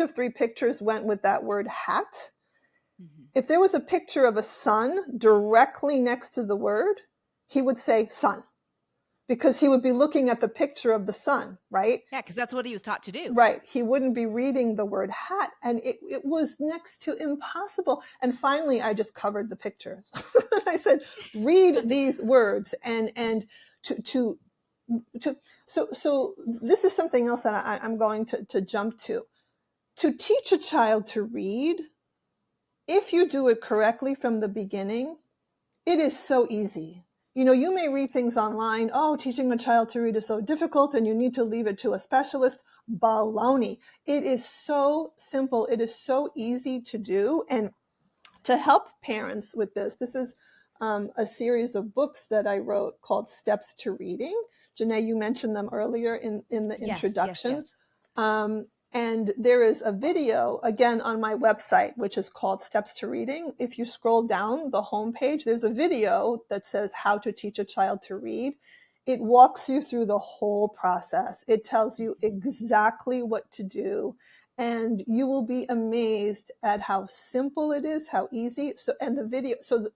[SPEAKER 2] of three pictures went with that word hat. Mm-hmm. If there was a picture of a sun directly next to the word, he would say sun, because he would be looking at the picture of the sun, right?
[SPEAKER 1] Yeah, because that's what he was taught to do.
[SPEAKER 2] Right. He wouldn't be reading the word hat. And it was next to impossible. And finally, I just covered the pictures. I said, read these words. So this is something else that I'm going to jump to. To teach a child to read, if you do it correctly from the beginning, it is so easy. You may read things online. Oh, teaching a child to read is so difficult and you need to leave it to a specialist. Baloney. It is so simple. It is so easy to do. And to help parents with this is a series of books that I wrote called Steps to Reading. Janae, you mentioned them earlier in the introduction. Yes. And there is a video, again, on my website, which is called Steps to Reading. If you scroll down the homepage, there's a video that says how to teach a child to read. It walks you through the whole process. It tells you exactly what to do. And you will be amazed at how simple it is, how easy.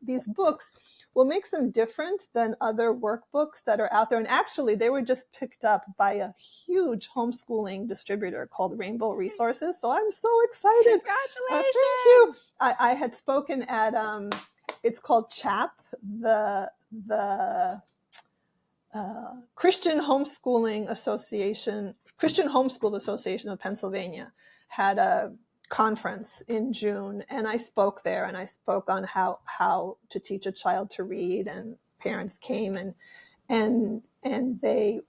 [SPEAKER 2] These books, what makes them different than other workbooks that are out there, and actually they were just picked up by a huge homeschooling distributor called Rainbow Resources. So I'm so excited.
[SPEAKER 1] Congratulations.
[SPEAKER 2] Thank you. I had spoken at, it's called CHAP, the Christian Homeschool Association of Pennsylvania had a conference in June, and I spoke there, and I spoke on how to teach a child to read, and parents came and they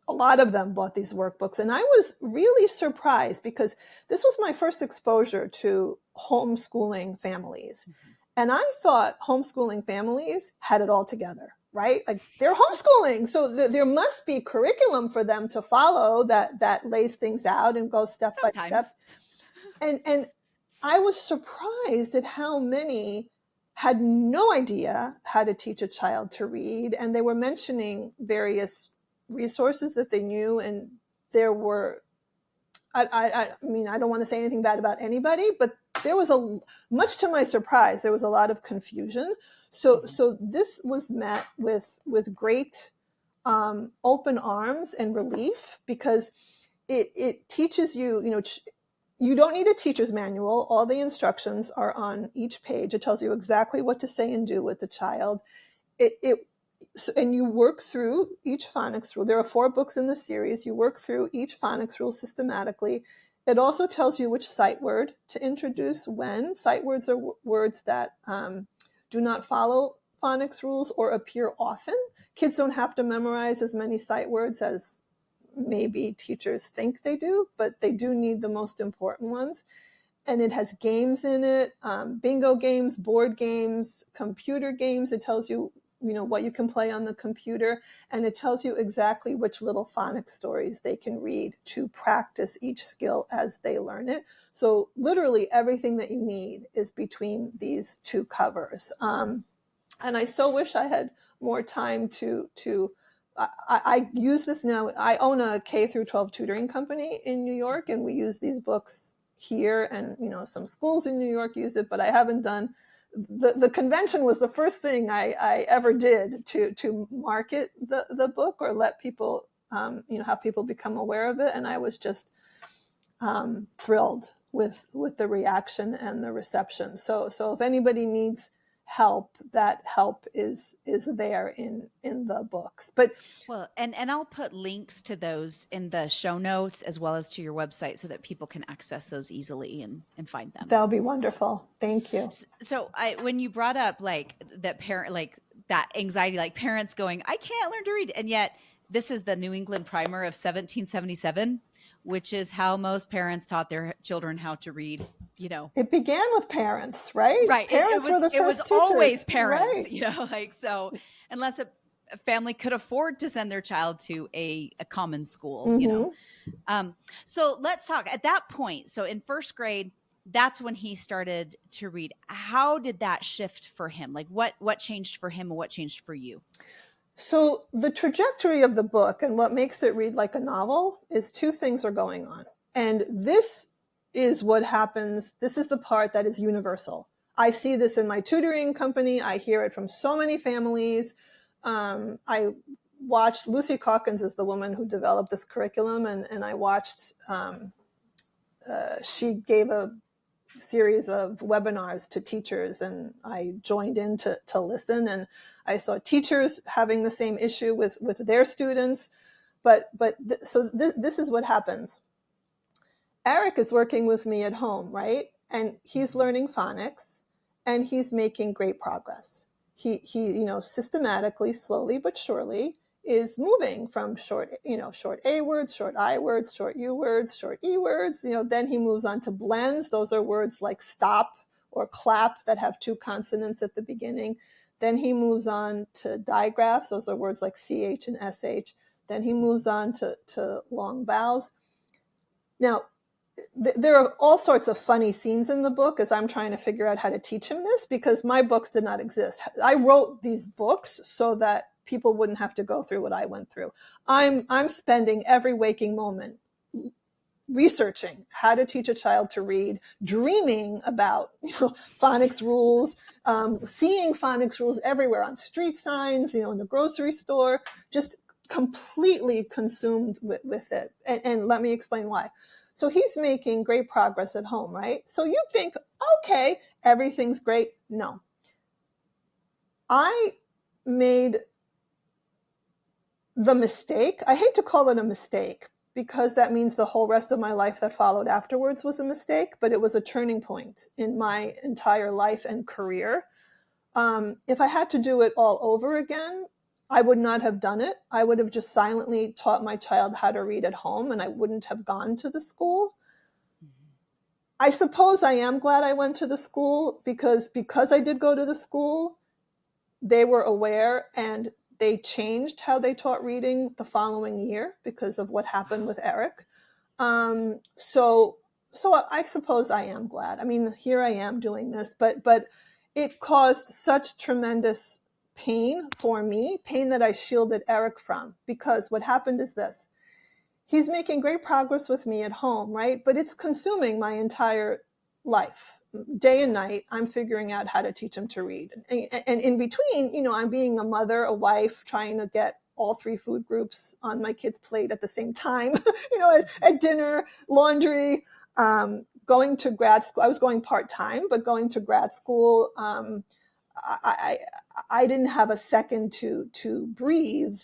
[SPEAKER 2] a lot of them bought these workbooks, and I was really surprised because this was my first exposure to homeschooling families. Mm-hmm. And I thought homeschooling families had it all together, right? Like, they're homeschooling, so there must be curriculum for them to follow that lays things out and goes step by step. And I was surprised at how many had no idea how to teach a child to read. And they were mentioning various resources that they knew, and there were, I mean, I don't want to say anything bad about anybody, but there was much to my surprise, there was a lot of confusion. So this was met with great open arms and relief, because it teaches you, you don't need a teacher's manual. All the instructions are on each page. It tells you exactly what to say and do with the child. And you work through each phonics rule. There are 4 books in the series. You work through each phonics rule systematically. It also tells you which sight word to introduce when. Sight words are words that do not follow phonics rules or appear often. Kids don't have to memorize as many sight words as maybe teachers think they do, but they do need the most important ones. And it has games in it, bingo games, board games, computer games. It tells you, what you can play on the computer, and it tells you exactly which little phonics stories they can read to practice each skill as they learn it. So literally everything that you need is between these 2 covers. And I so wish I had more time to I use this now. I own a K through 12 tutoring company in New York, and we use these books here, and some schools in New York use it, but I haven't done. The convention was the first thing I ever did to market the book or let people have people become aware of it, and I was just thrilled with the reaction and the reception. So if anybody needs help, that help is there in the books. But
[SPEAKER 1] and I'll put links to those in the show notes as well as to your website so that people can access those easily and find them.
[SPEAKER 2] That'll be wonderful. Thank you.
[SPEAKER 1] So when you brought up that parent, that anxiety, parents going, I can't learn to read, and yet this is the New England Primer of 1777, which is how most parents taught their children how to read.
[SPEAKER 2] It began with parents, right?
[SPEAKER 1] Right.
[SPEAKER 2] Parents were the first teachers.
[SPEAKER 1] It was always parents, right? So unless a family could afford to send their child to a common school,
[SPEAKER 2] Mm-hmm.
[SPEAKER 1] So let's talk at that point. So in first grade, that's when he started to read. How did that shift for him? Like what changed for him and what changed for you?
[SPEAKER 2] So the trajectory of the book and what makes it read like a novel is two things are going on. And this is what happens. This is the part that is universal. I see this in my tutoring company. I hear it from so many families. I watched, Lucy Calkins is the woman who developed this curriculum, and I watched, she gave a series of webinars to teachers, and I joined in to listen, and I saw teachers having the same issue with their students. So this is what happens. Eric is working with me at home, right? And he's learning phonics, and he's making great progress. He systematically, slowly but surely, is moving from short A words, short I words, short U words, short E words. Then he moves on to blends. Those are words like stop or clap that have two consonants at the beginning. Then he moves on to digraphs. Those are words like CH and SH. Then he moves on to long vowels. Now, there are all sorts of funny scenes in the book as I'm trying to figure out how to teach him this, because my books did not exist. I wrote these books so that people wouldn't have to go through what I went through. I'm spending every waking moment researching how to teach a child to read, dreaming about phonics rules, seeing phonics rules everywhere on street signs, in the grocery store, just completely consumed with it. And let me explain why. So he's making great progress at home, right? So you think, okay, everything's great. No. I made the mistake. I hate to call it a mistake, because that means the whole rest of my life that followed afterwards was a mistake, but it was a turning point in my entire life and career. If I had to do it all over again, I would not have done it. I would have just silently taught my child how to read at home, and I wouldn't have gone to the school. I suppose I am glad I went to the school, because I did go to the school, they were aware, and they changed how they taught reading the following year because of what happened with Eric. So I suppose I am glad. I mean, here I am doing this, but it caused such tremendous pain for me, pain that I shielded Eric from, because what happened is this. He's making great progress with me at home, right? But it's consuming my entire life. Day and night, I'm figuring out how to teach him to read. And in between, I'm being a mother, a wife, trying to get all three food groups on my kid's plate at the same time, at dinner, laundry, going to grad school. I was going part-time, but going to grad school, I didn't have a second to breathe.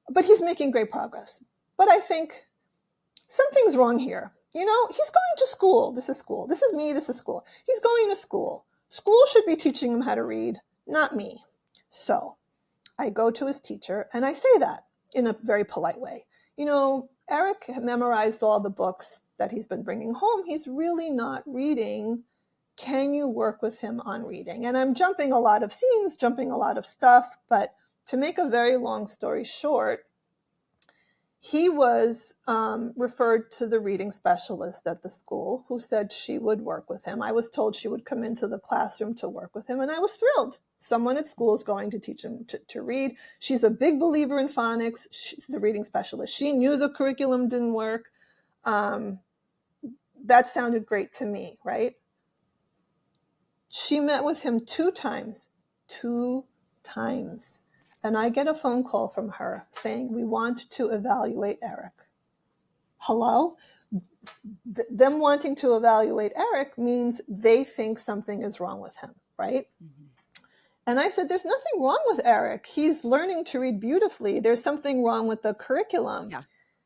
[SPEAKER 2] But he's making great progress. But I think something's wrong here. He's going to school. This is school. This is me. This is school. He's going to school. School should be teaching him how to read, not me. So I go to his teacher and I say that in a very polite way. Eric memorized all the books that he's been bringing home. He's really not reading. Can you work with him on reading? And I'm jumping a lot of scenes, jumping a lot of stuff, but to make a very long story short, he was referred to the reading specialist at the school, who said she would work with him. I was told she would come into the classroom to work with him, and I was thrilled. Someone at school is going to teach him to read. She's a big believer in phonics, the reading specialist. She knew the curriculum didn't work. That sounded great to me, right? She met with him two times. And I get a phone call from her saying, we want to evaluate Eric. Hello? Them wanting to evaluate Eric means they think something is wrong with him, right? Mm-hmm. And I said, there's nothing wrong with Eric. He's learning to read beautifully. There's something wrong with the curriculum.
[SPEAKER 1] Yeah.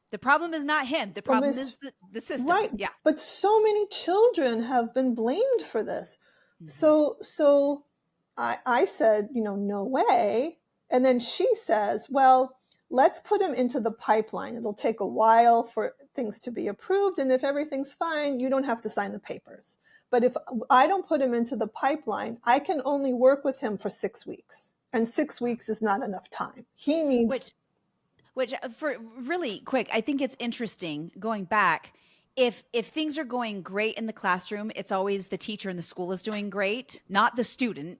[SPEAKER 1] The problem is not him. The problem is the system.
[SPEAKER 2] Right.
[SPEAKER 1] Yeah.
[SPEAKER 2] But so many children have been blamed for this. Mm-hmm. So I said, no way. And then she says, well, let's put him into the pipeline. It'll take a while for things to be approved. And if everything's fine, you don't have to sign the papers. But if I don't put him into the pipeline, I can only work with him for 6 weeks. And 6 weeks is not enough time. He needs...
[SPEAKER 1] Which for really quick, I think it's interesting going back. if things are going great in the classroom, it's always the teacher and the school is doing great, not the student.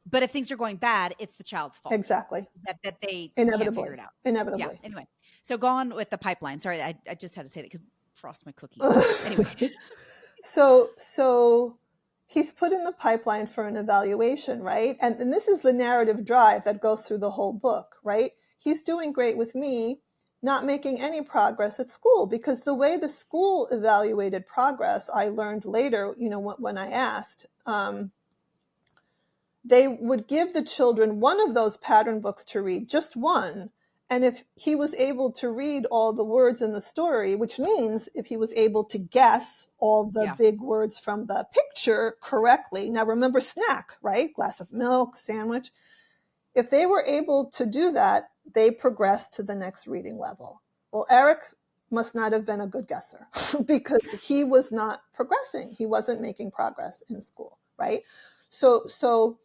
[SPEAKER 1] But if things are going bad, it's the child's fault
[SPEAKER 2] Exactly.
[SPEAKER 1] that they can't figure
[SPEAKER 2] Inevitably.
[SPEAKER 1] it out. Yeah.
[SPEAKER 2] Inevitably.
[SPEAKER 1] Anyway, so go on with the pipeline. Sorry, I just had to say that because frost my cookie. Anyway.
[SPEAKER 2] So he's put in the pipeline for an evaluation, right? And this is the narrative drive that goes through the whole book, right? He's doing great with me, not making any progress at school, because the way the school evaluated progress, I learned later, when I asked, they would give the children one of those pattern books to read, just one. And if he was able to read all the words in the story, which means if he was able to guess all the big words from the picture correctly, now remember snack, right? Glass of milk, sandwich. If they were able to do that, they progressed to the next reading level. Well, Eric must not have been a good guesser because he was not progressing. He wasn't making progress in school, right? So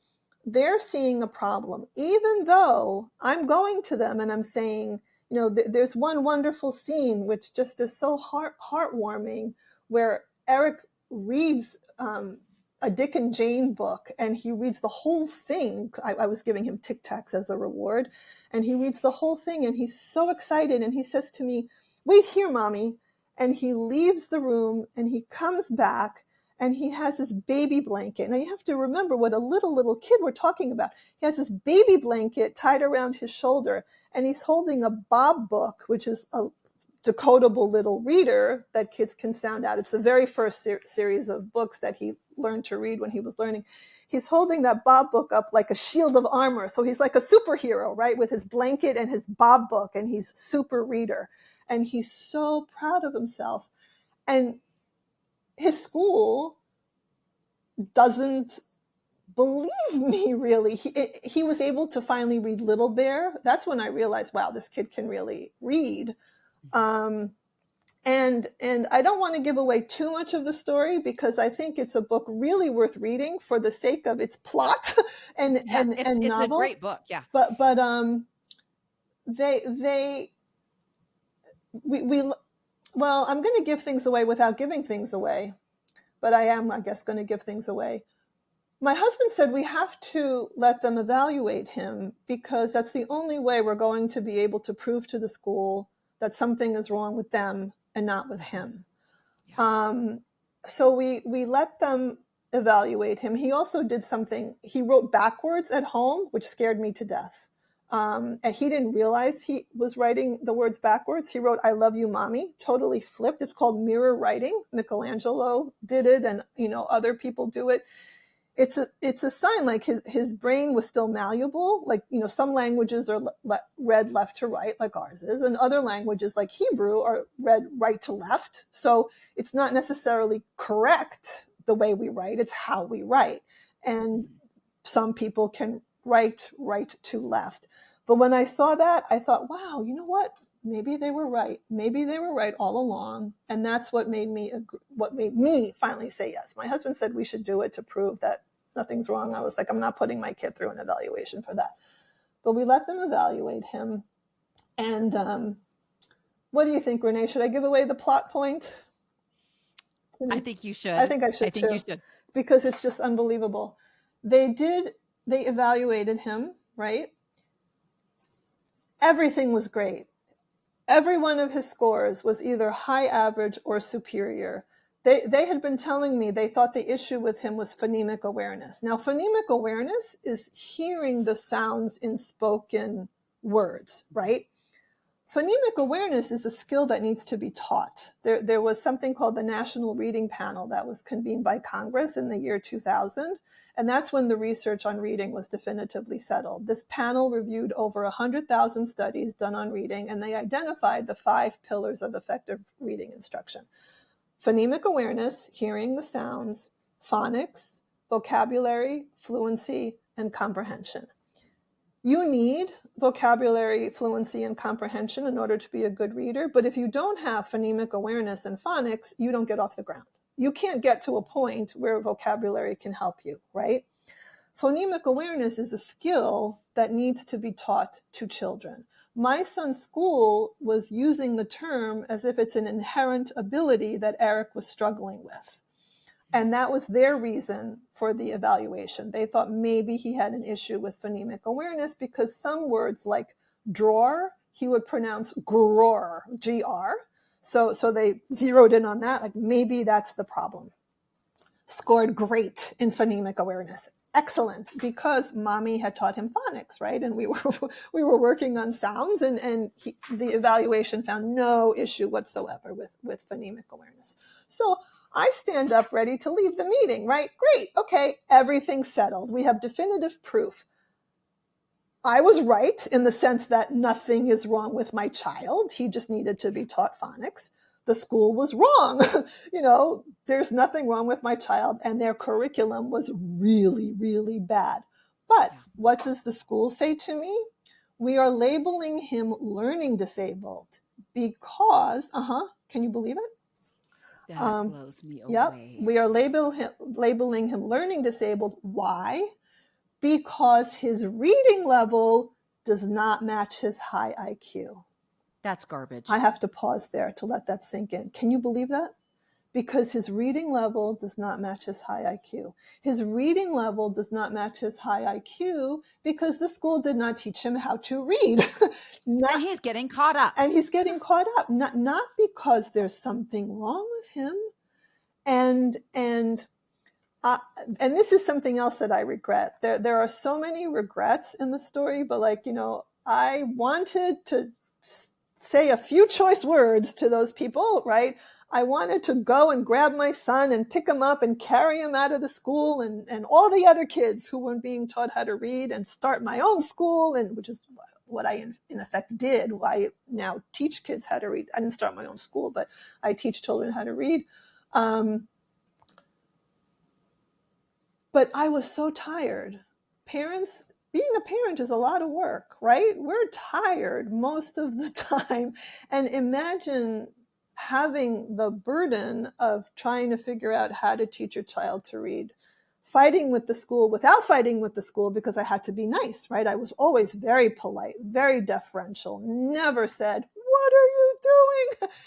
[SPEAKER 2] they're seeing a problem, even though I'm going to them and I'm saying, there's one wonderful scene which just is so heartwarming, where Eric reads a Dick and Jane book, and he reads the whole thing. I was giving him Tic Tacs as a reward, and he reads the whole thing, and he's so excited, and he says to me, "Wait here, Mommy." And he leaves the room, and he comes back, and he has his baby blanket. Now, you have to remember what a little kid we're talking about. He has this baby blanket tied around his shoulder, and he's holding a Bob book, which is a decodable little reader that kids can sound out. It's the very first series of books that he learned to read when he was learning. He's holding that Bob book up like a shield of armor. So he's like a superhero, right? With his blanket and his Bob book, and he's super reader. And he's so proud of himself. And his school doesn't believe me, really. He was able to finally read Little Bear. That's when I realized, wow, this kid can really read. And I don't want to give away too much of the story, because I think it's a book really worth reading for the sake of its plot and
[SPEAKER 1] it's
[SPEAKER 2] novel.
[SPEAKER 1] A great book, yeah.
[SPEAKER 2] But well, I'm going to give things away without giving things away, but I guess, going to give things away. My husband said we have to let them evaluate him, because that's the only way we're going to be able to prove to the school that something is wrong with them and not with him. Yeah. So we let them evaluate him. He also did something. He wrote backwards at home, which scared me to death. And he didn't realize he was writing the words backwards. He wrote, "I love you, Mommy," totally flipped. It's called mirror writing. Michelangelo did it, and other people do it. It's a sign like his brain was still malleable. Like, some languages are read left to right, like ours is, and other languages like Hebrew are read right to left. So it's not necessarily correct the way we write, it's how we write. And some people can write right to left. But when I saw that, I thought, wow, you know what? Maybe they were right. Maybe they were right all along. And that's what made me finally say yes. My husband said we should do it to prove that nothing's wrong. I was like, I'm not putting my kid through an evaluation for that. But we let them evaluate him. And what do you think, Renee? Should I give away the plot point?
[SPEAKER 1] I think you should.
[SPEAKER 2] I think I should too. You should. Because it's just unbelievable. They evaluated him, right? Everything was great. Every one of his scores was either high average or superior. They had been telling me they thought the issue with him was phonemic awareness. Now, phonemic awareness is hearing the sounds in spoken words, right? Phonemic awareness is a skill that needs to be taught. There was something called the National Reading Panel that was convened by Congress in the year 2000. And that's when the research on reading was definitively settled. This panel reviewed over 100,000 studies done on reading, and they identified the 5 pillars of effective reading instruction: phonemic awareness, hearing the sounds; phonics, vocabulary, fluency, and comprehension. You need vocabulary, fluency, and comprehension in order to be a good reader. But if you don't have phonemic awareness and phonics, you don't get off the ground. You can't get to a point where vocabulary can help you, right? Phonemic awareness is a skill that needs to be taught to children. My son's school was using the term as if it's an inherent ability that Eric was struggling with. And that was their reason for the evaluation. They thought maybe he had an issue with phonemic awareness because some words like drawer, he would pronounce gror, G-R. So they zeroed in on that, like maybe that's the problem. Scored great in phonemic awareness. Excellent, because mommy had taught him phonics, right? And we were working on sounds, and the evaluation found no issue whatsoever with phonemic awareness. So I stand up ready to leave the meeting, right? Great, okay, everything's settled. We have definitive proof. I was right in the sense that nothing is wrong with my child. He just needed to be taught phonics. The school was wrong. There's nothing wrong with my child, and their curriculum was really, really bad. But what does the school say to me? We are labeling him learning disabled because, can you believe it?
[SPEAKER 1] That blows me away.
[SPEAKER 2] Yep, we are labeling him learning disabled. Why? Because his reading level does not match his high IQ.
[SPEAKER 1] That's garbage.
[SPEAKER 2] I have to pause there to let that sink in. Can you believe that? Because his reading level does not match his high IQ. His reading level does not match his high IQ because the school did not teach him how to read.
[SPEAKER 1] And he's getting caught up.
[SPEAKER 2] And he's getting caught up, not because there's something wrong with him. And this is something else that I regret. There are so many regrets in the story, but I wanted to say a few choice words to those people, right? I wanted to go and grab my son and pick him up and carry him out of the school and all the other kids who weren't being taught how to read and start my own school, and which is what I in effect did. I now teach kids how to read. I didn't start my own school, but I teach children how to read. But I was so tired. Being a parent is a lot of work, right? We're tired most of the time. And imagine having the burden of trying to figure out how to teach your child to read, fighting with the school without fighting with the school because I had to be nice, right? I was always very polite, very deferential, never said, "What are you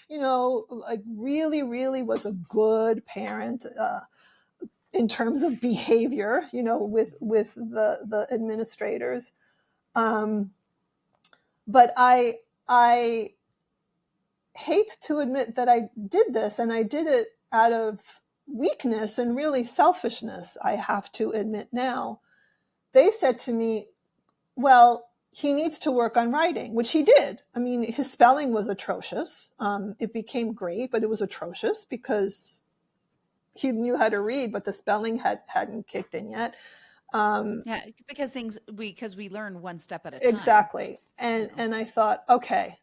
[SPEAKER 2] doing?" Really, really was a good parent, in terms of behavior, with the administrators. But I hate to admit that I did this, and I did it out of weakness and really selfishness, I have to admit now. They said to me, well, he needs to work on writing, which he did. I mean, his spelling was atrocious. It became great, but it was atrocious because he knew how to read, but the spelling hadn't kicked in yet.
[SPEAKER 1] Because we learn one step at a time.
[SPEAKER 2] Exactly. And I thought, okay,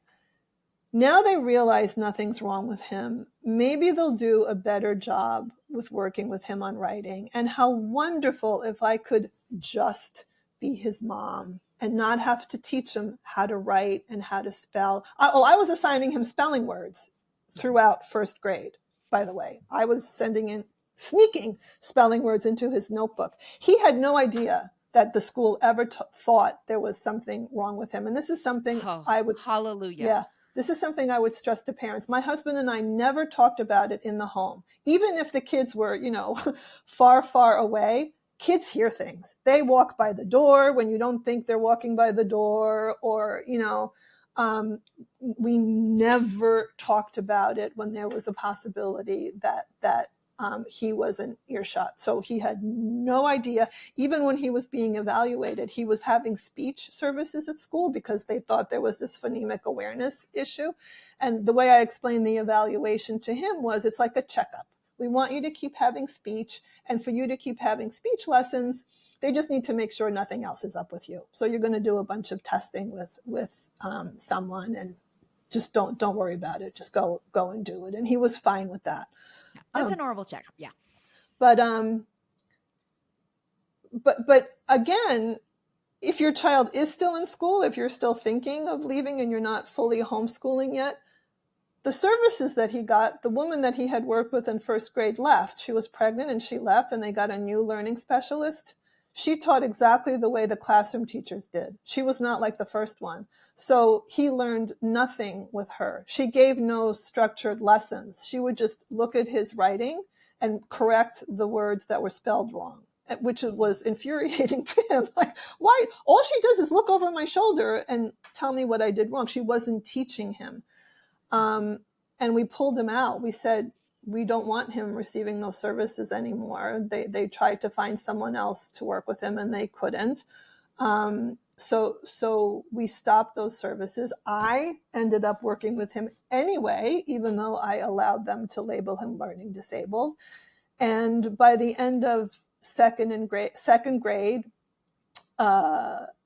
[SPEAKER 2] now they realize nothing's wrong with him. Maybe they'll do a better job with working with him on writing. And how wonderful if I could just be his mom and not have to teach him how to write and how to spell. I was assigning him spelling words throughout first grade. By the way, I was sneaking spelling words into his notebook. He had no idea that the school ever thought there was something wrong with him. And this is something I would...
[SPEAKER 1] Hallelujah.
[SPEAKER 2] Yeah, this is something I would stress to parents. My husband and I never talked about it in the home. Even if the kids were, far, far away, kids hear things. They walk by the door when you don't think they're walking by the door, or, we never talked about it when there was a possibility that he was in earshot. So he had no idea. Even when he was being evaluated, he was having speech services at school because they thought there was this phonemic awareness issue. And the way I explained the evaluation to him was, it's like a checkup. We want you to keep having speech, and for you to keep having speech lessons, they just need to make sure nothing else is up with you. So you're going to do a bunch of testing with someone, and just don't worry about it. Just go and do it. And he was fine with that.
[SPEAKER 1] Yeah, that's a normal checkup. Yeah.
[SPEAKER 2] But again, if your child is still in school, if you're still thinking of leaving and you're not fully homeschooling yet, the services that he got, the woman that he had worked with in first grade left. She was pregnant and she left, and they got a new learning specialist. She taught exactly the way the classroom teachers did. She was not like the first one. So he learned nothing with her. She gave no structured lessons. She would just look at his writing and correct the words that were spelled wrong, which was infuriating to him. Like, why? All she does is look over my shoulder and tell me what I did wrong. She wasn't teaching him. And we pulled him out. We said, we don't want him receiving those services anymore. They tried to find someone else to work with him and they couldn't. So we stopped those services. I ended up working with him anyway, even though I allowed them to label him learning disabled. And by the end of second grade,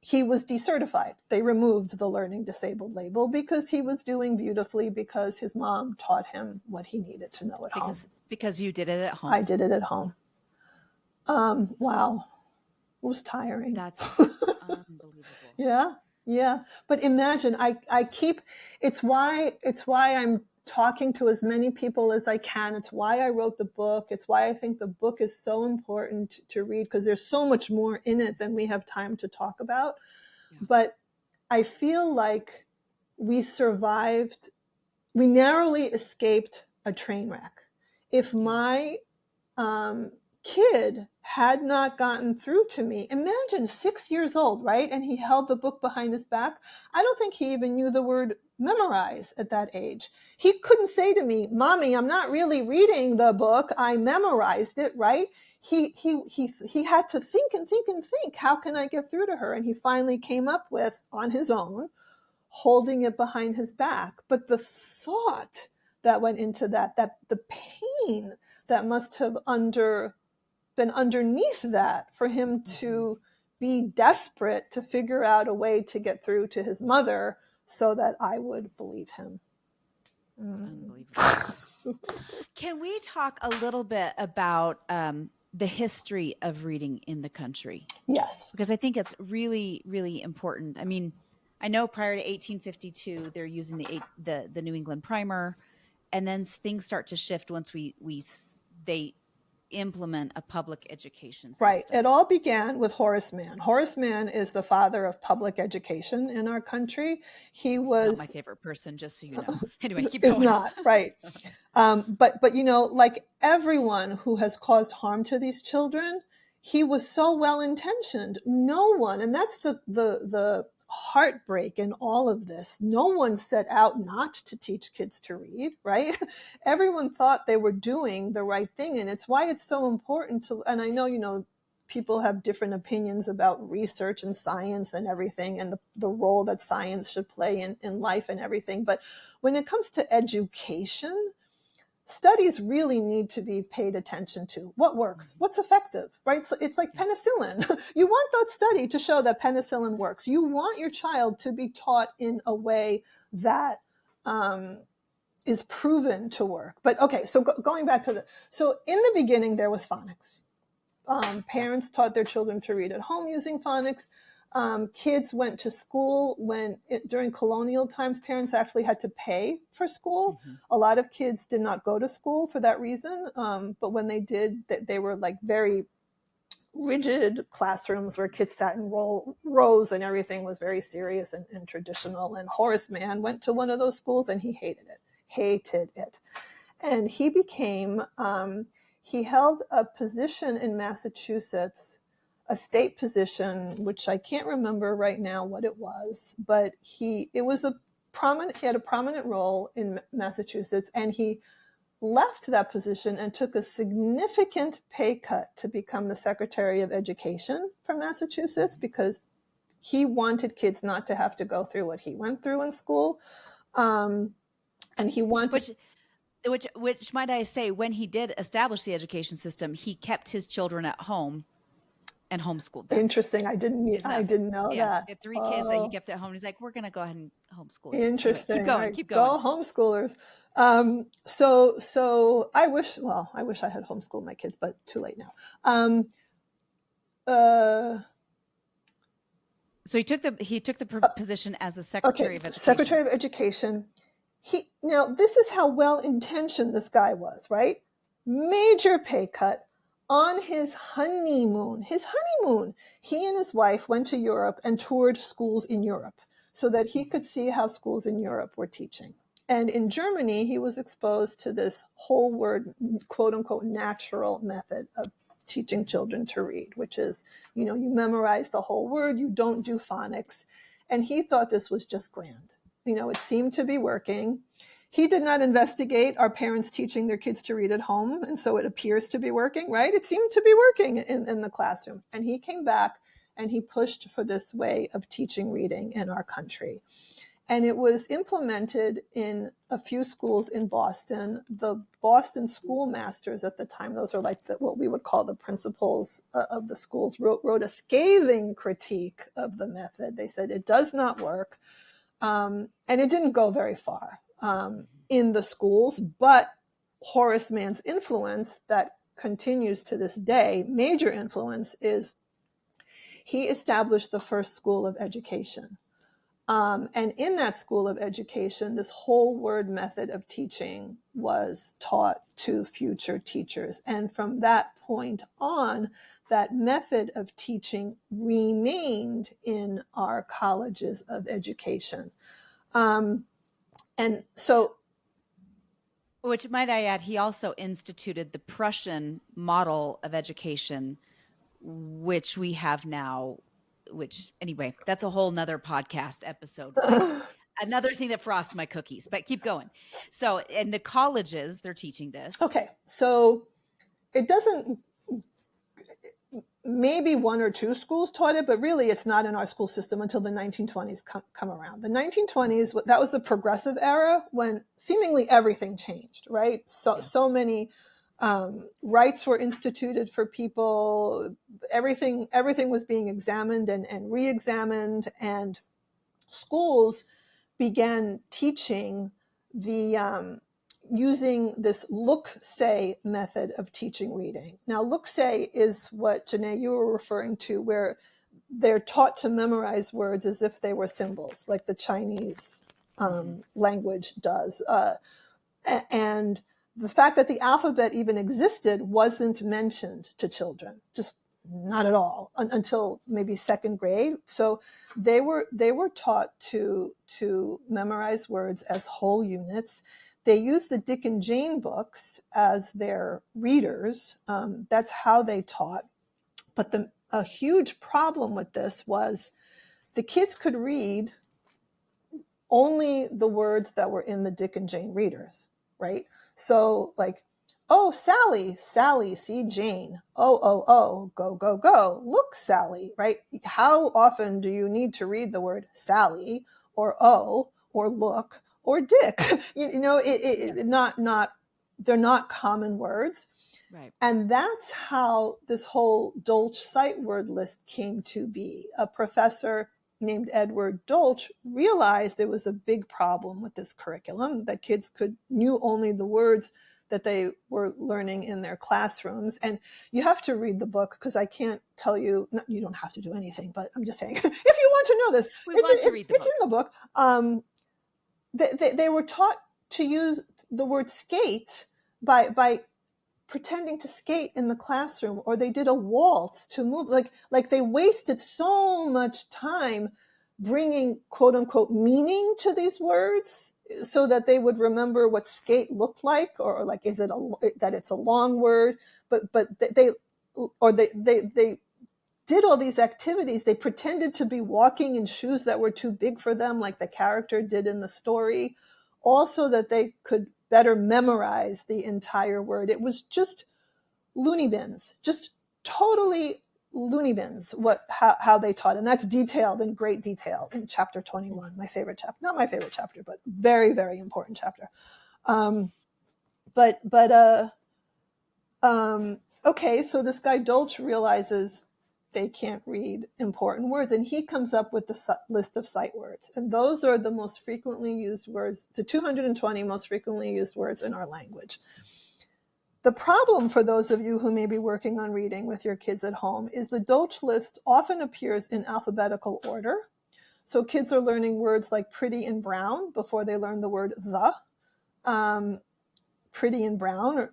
[SPEAKER 2] he was decertified. They removed the learning disabled label because he was doing beautifully, because his mom taught him what he needed to know at home.
[SPEAKER 1] Because you did it at home.
[SPEAKER 2] I did it at home. Wow. It was tiring.
[SPEAKER 1] That's unbelievable.
[SPEAKER 2] Yeah. But imagine, it's why I'm talking to as many people as I can. It's why I wrote the book. It's why I think the book is so important to read, because there's so much more in it than we have time to talk about. Yeah. But I feel like we narrowly escaped a train wreck. If my kid had not gotten through to me, imagine 6 years old, right? And he held the book behind his back. I don't think he even knew the word memorize at that age. He couldn't say to me, Mommy, I'm not really reading the book. I memorized it, right? He had to think and think and think. How can I get through to her? And he finally came up with, on his own, holding it behind his back. But the thought that went into that the pain that must have been underneath that, for him to be desperate to figure out a way to get through to his mother so that I would believe him.
[SPEAKER 1] That's unbelievable. Can we talk a little bit about the history of reading in the country?
[SPEAKER 2] Yes.
[SPEAKER 1] Because I think it's really, really important. I mean, I know prior to 1852, they're using the New England Primer, and then things start to shift once they implement a public education system.
[SPEAKER 2] Right. It all began with Horace Mann. Horace Mann is the father of public education in our country. He was
[SPEAKER 1] not my favorite person, just so you know. Anyway, keep going.
[SPEAKER 2] Is not, right. But like everyone who has caused harm to these children, he was so well-intentioned. No one, and that's the heartbreak in all of this. No one set out not to teach kids to read, right? Everyone thought they were doing the right thing. And it's why it's so important and I know, people have different opinions about research and science and everything, and the role that science should play in life and everything. But when it comes to education, studies really need to be paid attention to. What works? What's effective, right? So it's like penicillin. You want that study to show that penicillin works. You want your child to be taught in a way that is proven to work. But okay, so going back to so in the beginning, there was phonics. Parents taught their children to read at home using phonics. Kids went to school during colonial times, parents actually had to pay for school. Mm-hmm. A lot of kids did not go to school for that reason. But when they did, they were like very rigid classrooms where kids sat in rows and everything was very serious and traditional. And Horace Mann went to one of those schools and he hated it. And he he held a position in Massachusetts, a state position, which I can't remember right now what it was, but he had a prominent role in Massachusetts, and he left that position and took a significant pay cut to become the Secretary of Education for Massachusetts, because he wanted kids not to have to go through what he went through in school. And he wanted...
[SPEAKER 1] Which might I say, when he did establish the education system, he kept his children at home and homeschooled them.
[SPEAKER 2] Interesting. I didn't know that.
[SPEAKER 1] He had 3 kids that he kept at home. He's like, we're going to go ahead and homeschool.
[SPEAKER 2] Interesting.
[SPEAKER 1] Anyway, keep going.
[SPEAKER 2] Go homeschoolers. So I wish I had homeschooled my kids, but too late now.
[SPEAKER 1] So he took the position as the Secretary of Education.
[SPEAKER 2] Secretary of Education. Now this is how well intentioned this guy was, right? Major pay cut, On his honeymoon, he and his wife went to Europe and toured schools in Europe so that he could see how schools in Europe were teaching. And in Germany, he was exposed to this whole word, quote unquote, natural method of teaching children to read, which is, you memorize the whole word, you don't do phonics. And he thought this was just grand. It seemed to be working. He did not investigate our parents teaching their kids to read at home, and so it appears to be working, right? It seemed to be working in the classroom. And he came back and he pushed for this way of teaching reading in our country. And it was implemented in a few schools in Boston. The Boston schoolmasters at the time, those are like what we would call the principals of the schools, wrote a scathing critique of the method. They said it does not work. And it didn't go very far in the schools, but Horace Mann's influence that continues to this day, major influence, is he established the first school of education. And in that school of education, this whole word method of teaching was taught to future teachers. And from that point on, that method of teaching remained in our colleges of education. And so,
[SPEAKER 1] which, might I add, he also instituted the Prussian model of education, which we have now, which, anyway, that's a whole nother podcast episode. Another thing that frosts my cookies, but keep going. So in the colleges, they're teaching this.
[SPEAKER 2] Okay. So it doesn't, maybe one or two schools taught it, but really it's not in our school system until the 1920s come around. The 1920s, that was the progressive era when seemingly everything changed, right? So many rights were instituted for people. Everything was being examined and re-examined, and schools began teaching the using this look-say method of teaching reading. Now, look-say is what, Janae, you were referring to, where they're taught to memorize words as if they were symbols, like the Chinese language does. And the fact that the alphabet even existed wasn't mentioned to children, just not at all, until maybe second grade. So they were taught to memorize words as whole units. They used the Dick and Jane books as their readers. That's how they taught. But a huge problem with this was the kids could read only the words that were in the Dick and Jane readers, right? So like, oh, Sally, see Jane. Oh, go, go, go. Look, Sally, right? How often do you need to read the word Sally or oh or look or Dick? They're not common words.
[SPEAKER 1] Right.
[SPEAKER 2] And that's how this whole Dolch sight word list came to be. A professor named Edward Dolch realized there was a big problem with this curriculum, that kids knew only the words that they were learning in their classrooms. And you have to read the book, because I can't tell you, you don't have to do anything, but I'm just saying, if you want to know this, it's in the book. They were taught to use the word skate by pretending to skate in the classroom, or they did a waltz to move, like they wasted so much time bringing quote unquote meaning to these words so that they would remember what skate looked like, or like, is it that it's a long word, but they did all these activities. They pretended to be walking in shoes that were too big for them, like the character did in the story, also that they could better memorize the entire word. It was just loony bins, just totally loony bins, how they taught. And that's detailed in great detail in chapter 21, my favorite chapter. Not my favorite chapter, but very, very important chapter. Okay, so this guy Dolch realizes they can't read important words, and he comes up with the list of sight words. And those are the most frequently used words, the 220 most frequently used words in our language. The problem for those of you who may be working on reading with your kids at home is the Dolch list often appears in alphabetical order. So kids are learning words like pretty and brown before they learn the word the. Pretty and brown.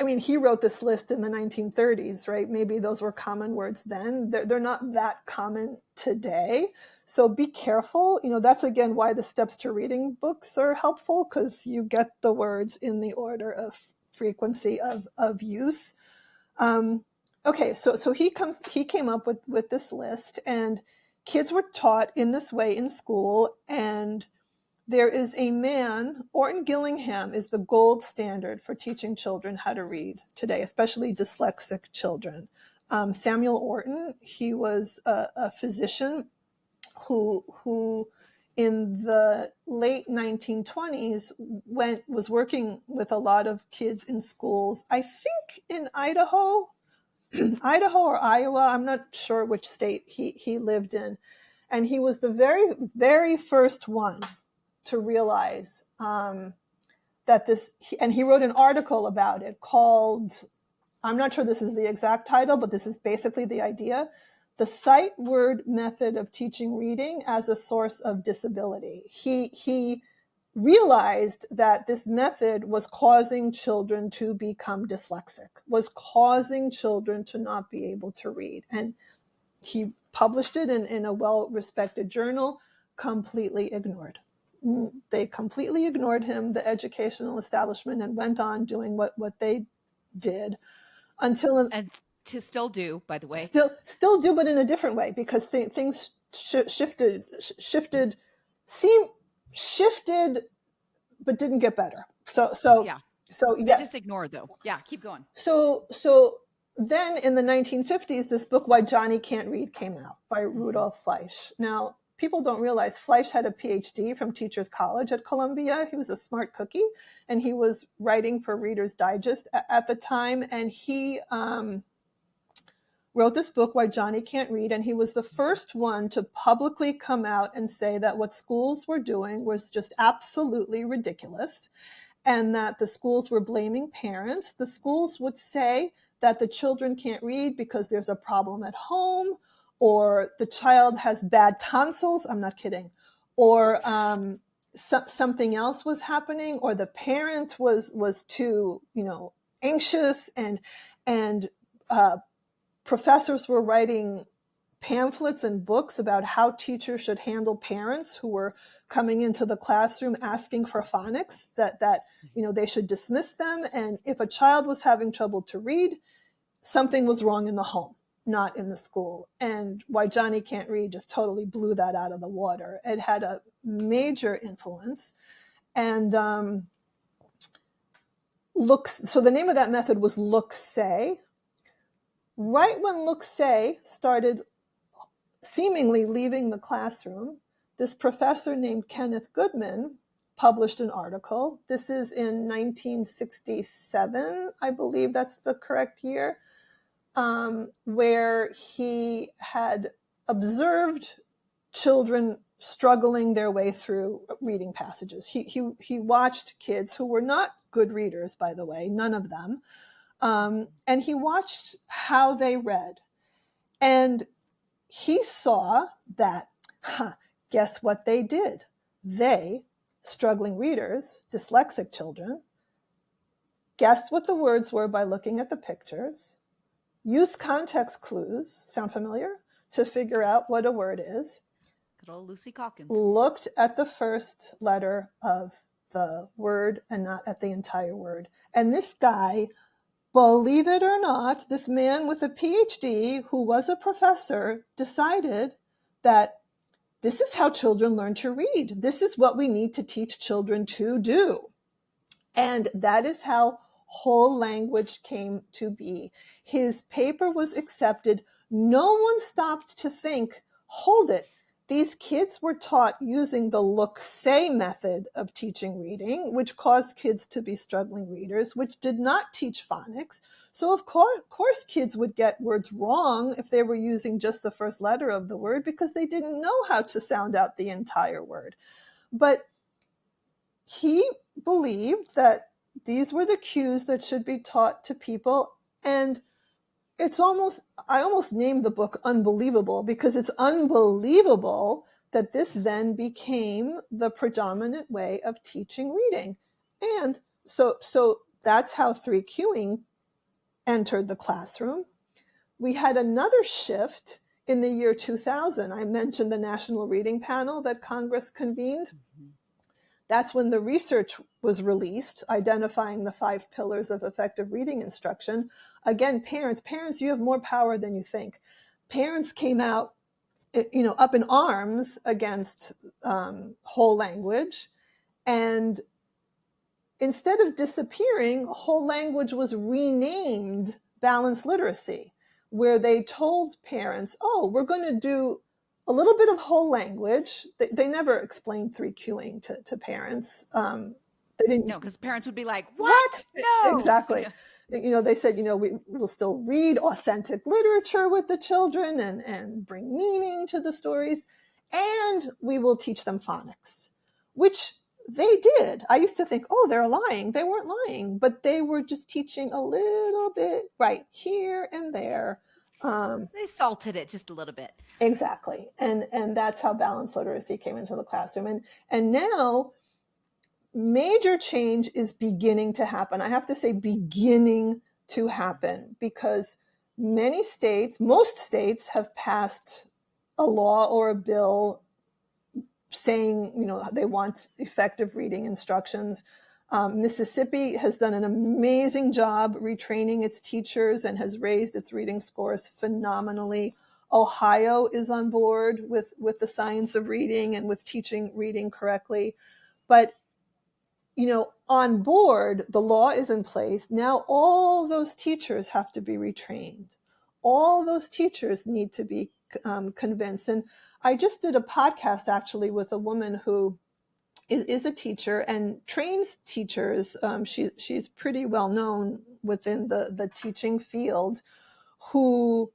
[SPEAKER 2] I mean, he wrote this list in the 1930s, right? Maybe those were common words then. They're not that common today. So be careful. That's again why the steps to reading books are helpful, because you get the words in the order of frequency of use. Okay, so he came up with this list, and kids were taught in this way in school. And there is a man, Orton Gillingham is the gold standard for teaching children how to read today, especially dyslexic children. Samuel Orton, he was a physician who in the late 1920s was working with a lot of kids in schools, I think in Idaho or Iowa, I'm not sure which state he lived in. And he was the very, very first one to realize that and he wrote an article about it called, I'm not sure this is the exact title, but this is basically the idea: the sight word method of teaching reading as a source of disability. He realized that this method was causing children to become dyslexic, was causing children to not be able to read. And he published it in a well-respected journal, completely ignored. They completely ignored him, the educational establishment, and went on doing what they did until
[SPEAKER 1] And to still do, by the way.
[SPEAKER 2] Still do, but in a different way, because things shifted, but didn't get better. So
[SPEAKER 1] yeah. They
[SPEAKER 2] yeah.
[SPEAKER 1] just ignore, though. Yeah, keep going.
[SPEAKER 2] So then in the 1950s, this book, Why Johnny Can't Read, came out by Rudolf Fleisch. Now, people don't realize Fleisch had a PhD from Teachers College at Columbia. He was a smart cookie, and he was writing for Reader's Digest at the time. And he wrote this book, Why Johnny Can't Read, and he was the first one to publicly come out and say that what schools were doing was just absolutely ridiculous, and that the schools were blaming parents. The schools would say that the children can't read because there's a problem at home, or the child has bad tonsils. I'm not kidding. Or something else was happening, or the parent was too, anxious, and professors were writing pamphlets and books about how teachers should handle parents who were coming into the classroom asking for phonics, that they should dismiss them. And if a child was having trouble to read, something was wrong in the home, not in the school. And Why Johnny Can't Read just totally blew that out of the water. It had a major influence. And so the name of that method was Look-Say. Right when Look-Say started seemingly leaving the classroom, this professor named Kenneth Goodman published an article. This is in 1967, I believe that's the correct year, where he had observed children struggling their way through reading passages. He watched kids who were not good readers, by the way, none of them, and he watched how they read. And he saw that, guess what they did? They, struggling readers, dyslexic children, guessed what the words were by looking at the pictures, used context clues, sound familiar, to figure out what a word is.
[SPEAKER 1] Good old Lucy Calkins.
[SPEAKER 2] Looked at the first letter of the word and not at the entire word. And this guy, believe it or not, this man with a PhD who was a professor decided that this is how children learn to read. This is what we need to teach children to do. And that is how whole language came to be. His paper was accepted. No one stopped to think, hold it. These kids were taught using the Look-Say method of teaching reading, which caused kids to be struggling readers, which did not teach phonics. So of course kids would get words wrong if they were using just the first letter of the word, because they didn't know how to sound out the entire word. But he believed that these were the cues that should be taught to people. And I almost named the book Unbelievable, because it's unbelievable that this then became the predominant way of teaching reading. And so that's how 3 cueing entered the classroom. We had another shift in the year 2000. I mentioned the National Reading Panel that Congress convened.
[SPEAKER 1] Mm-hmm.
[SPEAKER 2] That's when the research was released, identifying the 5 pillars of effective reading instruction. Again, parents, you have more power than you think. Parents came out, up in arms against whole language. And instead of disappearing, whole language was renamed balanced literacy, where they told parents, oh, we're going to do a little bit of whole language. They never explained 3Qing to parents. They didn't.
[SPEAKER 1] No, because parents would be like,
[SPEAKER 2] What?
[SPEAKER 1] what? No.
[SPEAKER 2] Exactly. They said, we will still read authentic literature with the children and bring meaning to the stories. And we will teach them phonics, which they did. I used to think, oh, they're lying. They weren't lying, but they were just teaching a little bit right here and there.
[SPEAKER 1] They salted it just a little bit.
[SPEAKER 2] Exactly. And that's how balanced literacy came into the classroom. And now major change is beginning to happen. I have to say beginning to happen, because most states have passed a law or a bill saying, they want effective reading instructions. Mississippi has done an amazing job retraining its teachers and has raised its reading scores phenomenally. Ohio is on board with the science of reading and with teaching reading correctly. But on board, the law is in place. Now all those teachers have to be retrained. All those teachers need to be convinced. And I just did a podcast actually with a woman who is a teacher and trains teachers. She's pretty well known within the teaching field, who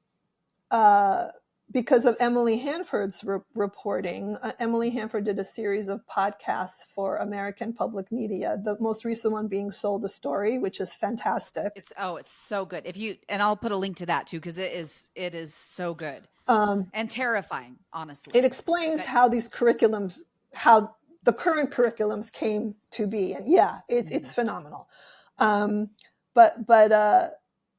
[SPEAKER 2] because of Emily Hanford's reporting, Emily Hanford did a series of podcasts for American Public Media, the most recent one being Sold a Story, which is fantastic.
[SPEAKER 1] It's so good. And I'll put a link to that too, because it is so good and terrifying, honestly.
[SPEAKER 2] It explains how these curriculums, how the current curriculums came to be. And it's phenomenal. But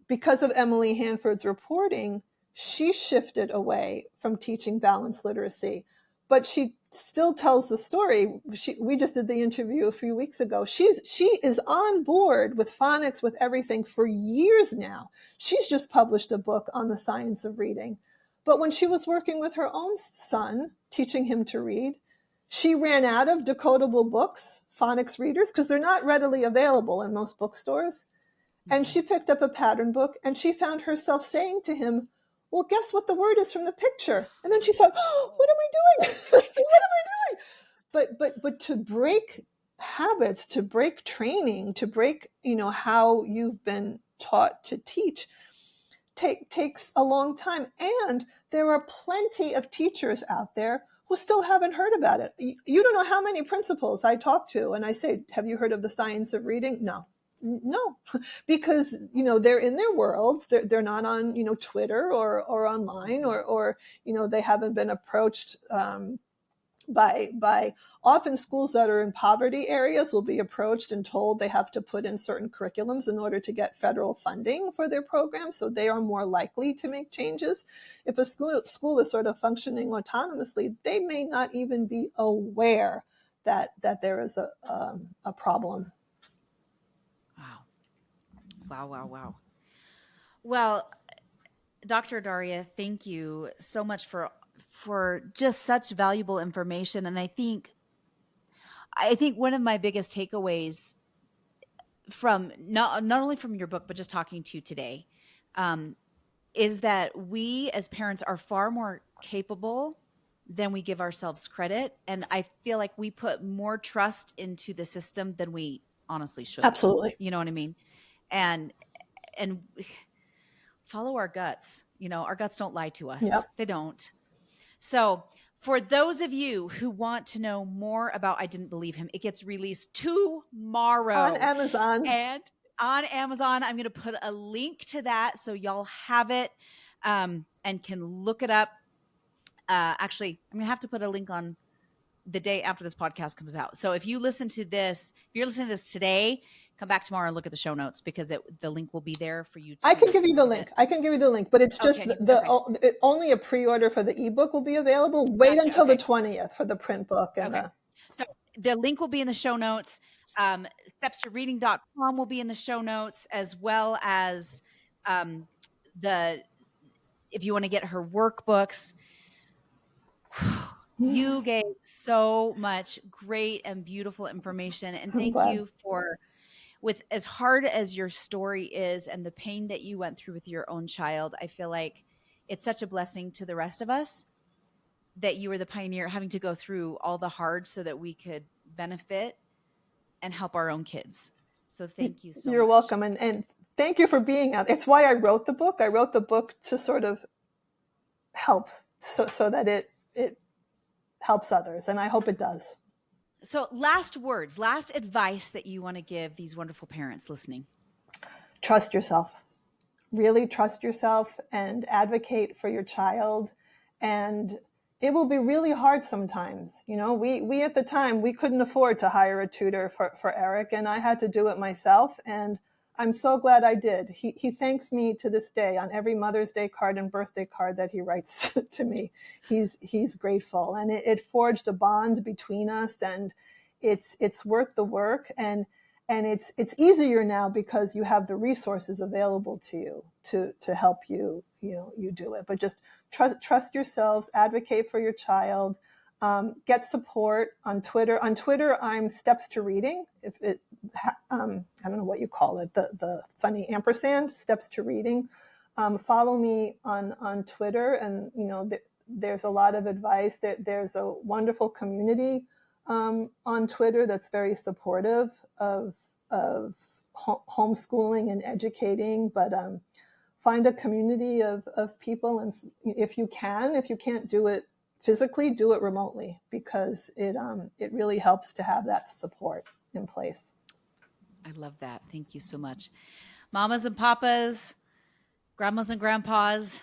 [SPEAKER 2] because of Emily Hanford's reporting, she shifted away from teaching balanced literacy, but she still tells the story. We just did the interview a few weeks ago. She is on board with phonics, with everything for years now. She's just published a book on the science of reading. But when she was working with her own son, teaching him to read, she ran out of decodable books, phonics readers, because they're not readily available in most bookstores. And she picked up a pattern book and she found herself saying to him, well, guess what the word is from the picture? And then she thought, oh, what am I doing? What am I doing? But to break habits, to break training, to break, how you've been taught to teach takes a long time. And there are plenty of teachers out there who still haven't heard about it. You don't know how many principals I talk to and I say, have you heard of the science of reading? No, because, they're in their worlds. They're not on, Twitter or online or, they haven't been approached by often schools that are in poverty areas will be approached and told they have to put in certain curriculums in order to get federal funding for their program. So they are more likely to make changes. If a school is sort of functioning autonomously, they may not even be aware that there is a problem.
[SPEAKER 1] Wow. Well, Dr. Daria, thank you so much for just such valuable information. And I think one of my biggest takeaways from not only from your book, but just talking to you today, is that we as parents are far more capable than we give ourselves credit. And I feel like we put more trust into the system than we honestly should.
[SPEAKER 2] Absolutely.
[SPEAKER 1] You know what I mean? And follow our guts. Our guts don't lie to us.
[SPEAKER 2] Yep.
[SPEAKER 1] They don't. So for those of you who want to know more about I Didn't Believe Him, it gets released tomorrow
[SPEAKER 2] on Amazon.
[SPEAKER 1] And on Amazon, I'm going to put a link to that so y'all have it and can look it up. Actually, I'm going to have to put a link on the day after this podcast comes out. So if you're listening to this today, come back tomorrow and look at the show notes because the link will be there for you.
[SPEAKER 2] I can give you the link. But it's just only a pre-order for the ebook will be available. Wait until the 20th for the print book. And
[SPEAKER 1] so the link will be in the show notes. Steps2reading.com will be in the show notes, as well as if you want to get her workbooks. You gave so much great and beautiful information, and thank you for, with as hard as your story is and the pain that you went through with your own child, I feel like it's such a blessing to the rest of us that you were the pioneer, having to go through all the hard so that we could benefit and help our own kids. So thank you so much.
[SPEAKER 2] You're welcome. And thank you for being out. It's why I wrote the book. I wrote the book to sort of help so that it helps others. And I hope it does.
[SPEAKER 1] So last words, last advice that you want to give these wonderful parents listening.
[SPEAKER 2] Trust yourself. Really trust yourself and advocate for your child. And it will be really hard sometimes. You know, we at the time, we couldn't afford to hire a tutor for Eric, and I had to do it myself. And I'm so glad I did. He thanks me to this day on every Mother's Day card and birthday card that he writes to me. He's grateful, and it forged a bond between us, and it's worth the work. And it's easier now because you have the resources available to you to help you do it. But just trust yourselves, advocate for your child, get support on Twitter. On Twitter, I'm Steps to Reading. I don't know what you call it, the funny ampersand, Steps to Reading. Follow me on Twitter, and there's a lot of advice. There's a wonderful community on Twitter that's very supportive of homeschooling and educating, but find a community of people, and if you can't do it physically, do it remotely, because it really helps to have that support in place.
[SPEAKER 1] I love that. Thank you so much. Mamas and papas, grandmas and grandpas,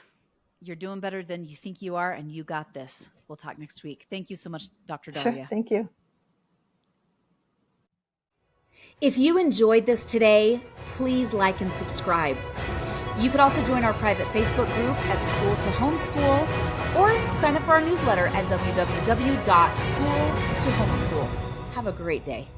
[SPEAKER 1] you're doing better than you think you are, and you got this. We'll talk next week. Thank you so much, Dr. Daria.
[SPEAKER 2] Sure, thank you.
[SPEAKER 1] If you enjoyed this today, please like and subscribe. You could also join our private Facebook group at School to Homeschool, or sign up for our newsletter at www.schooltohomeschool. Have a great day.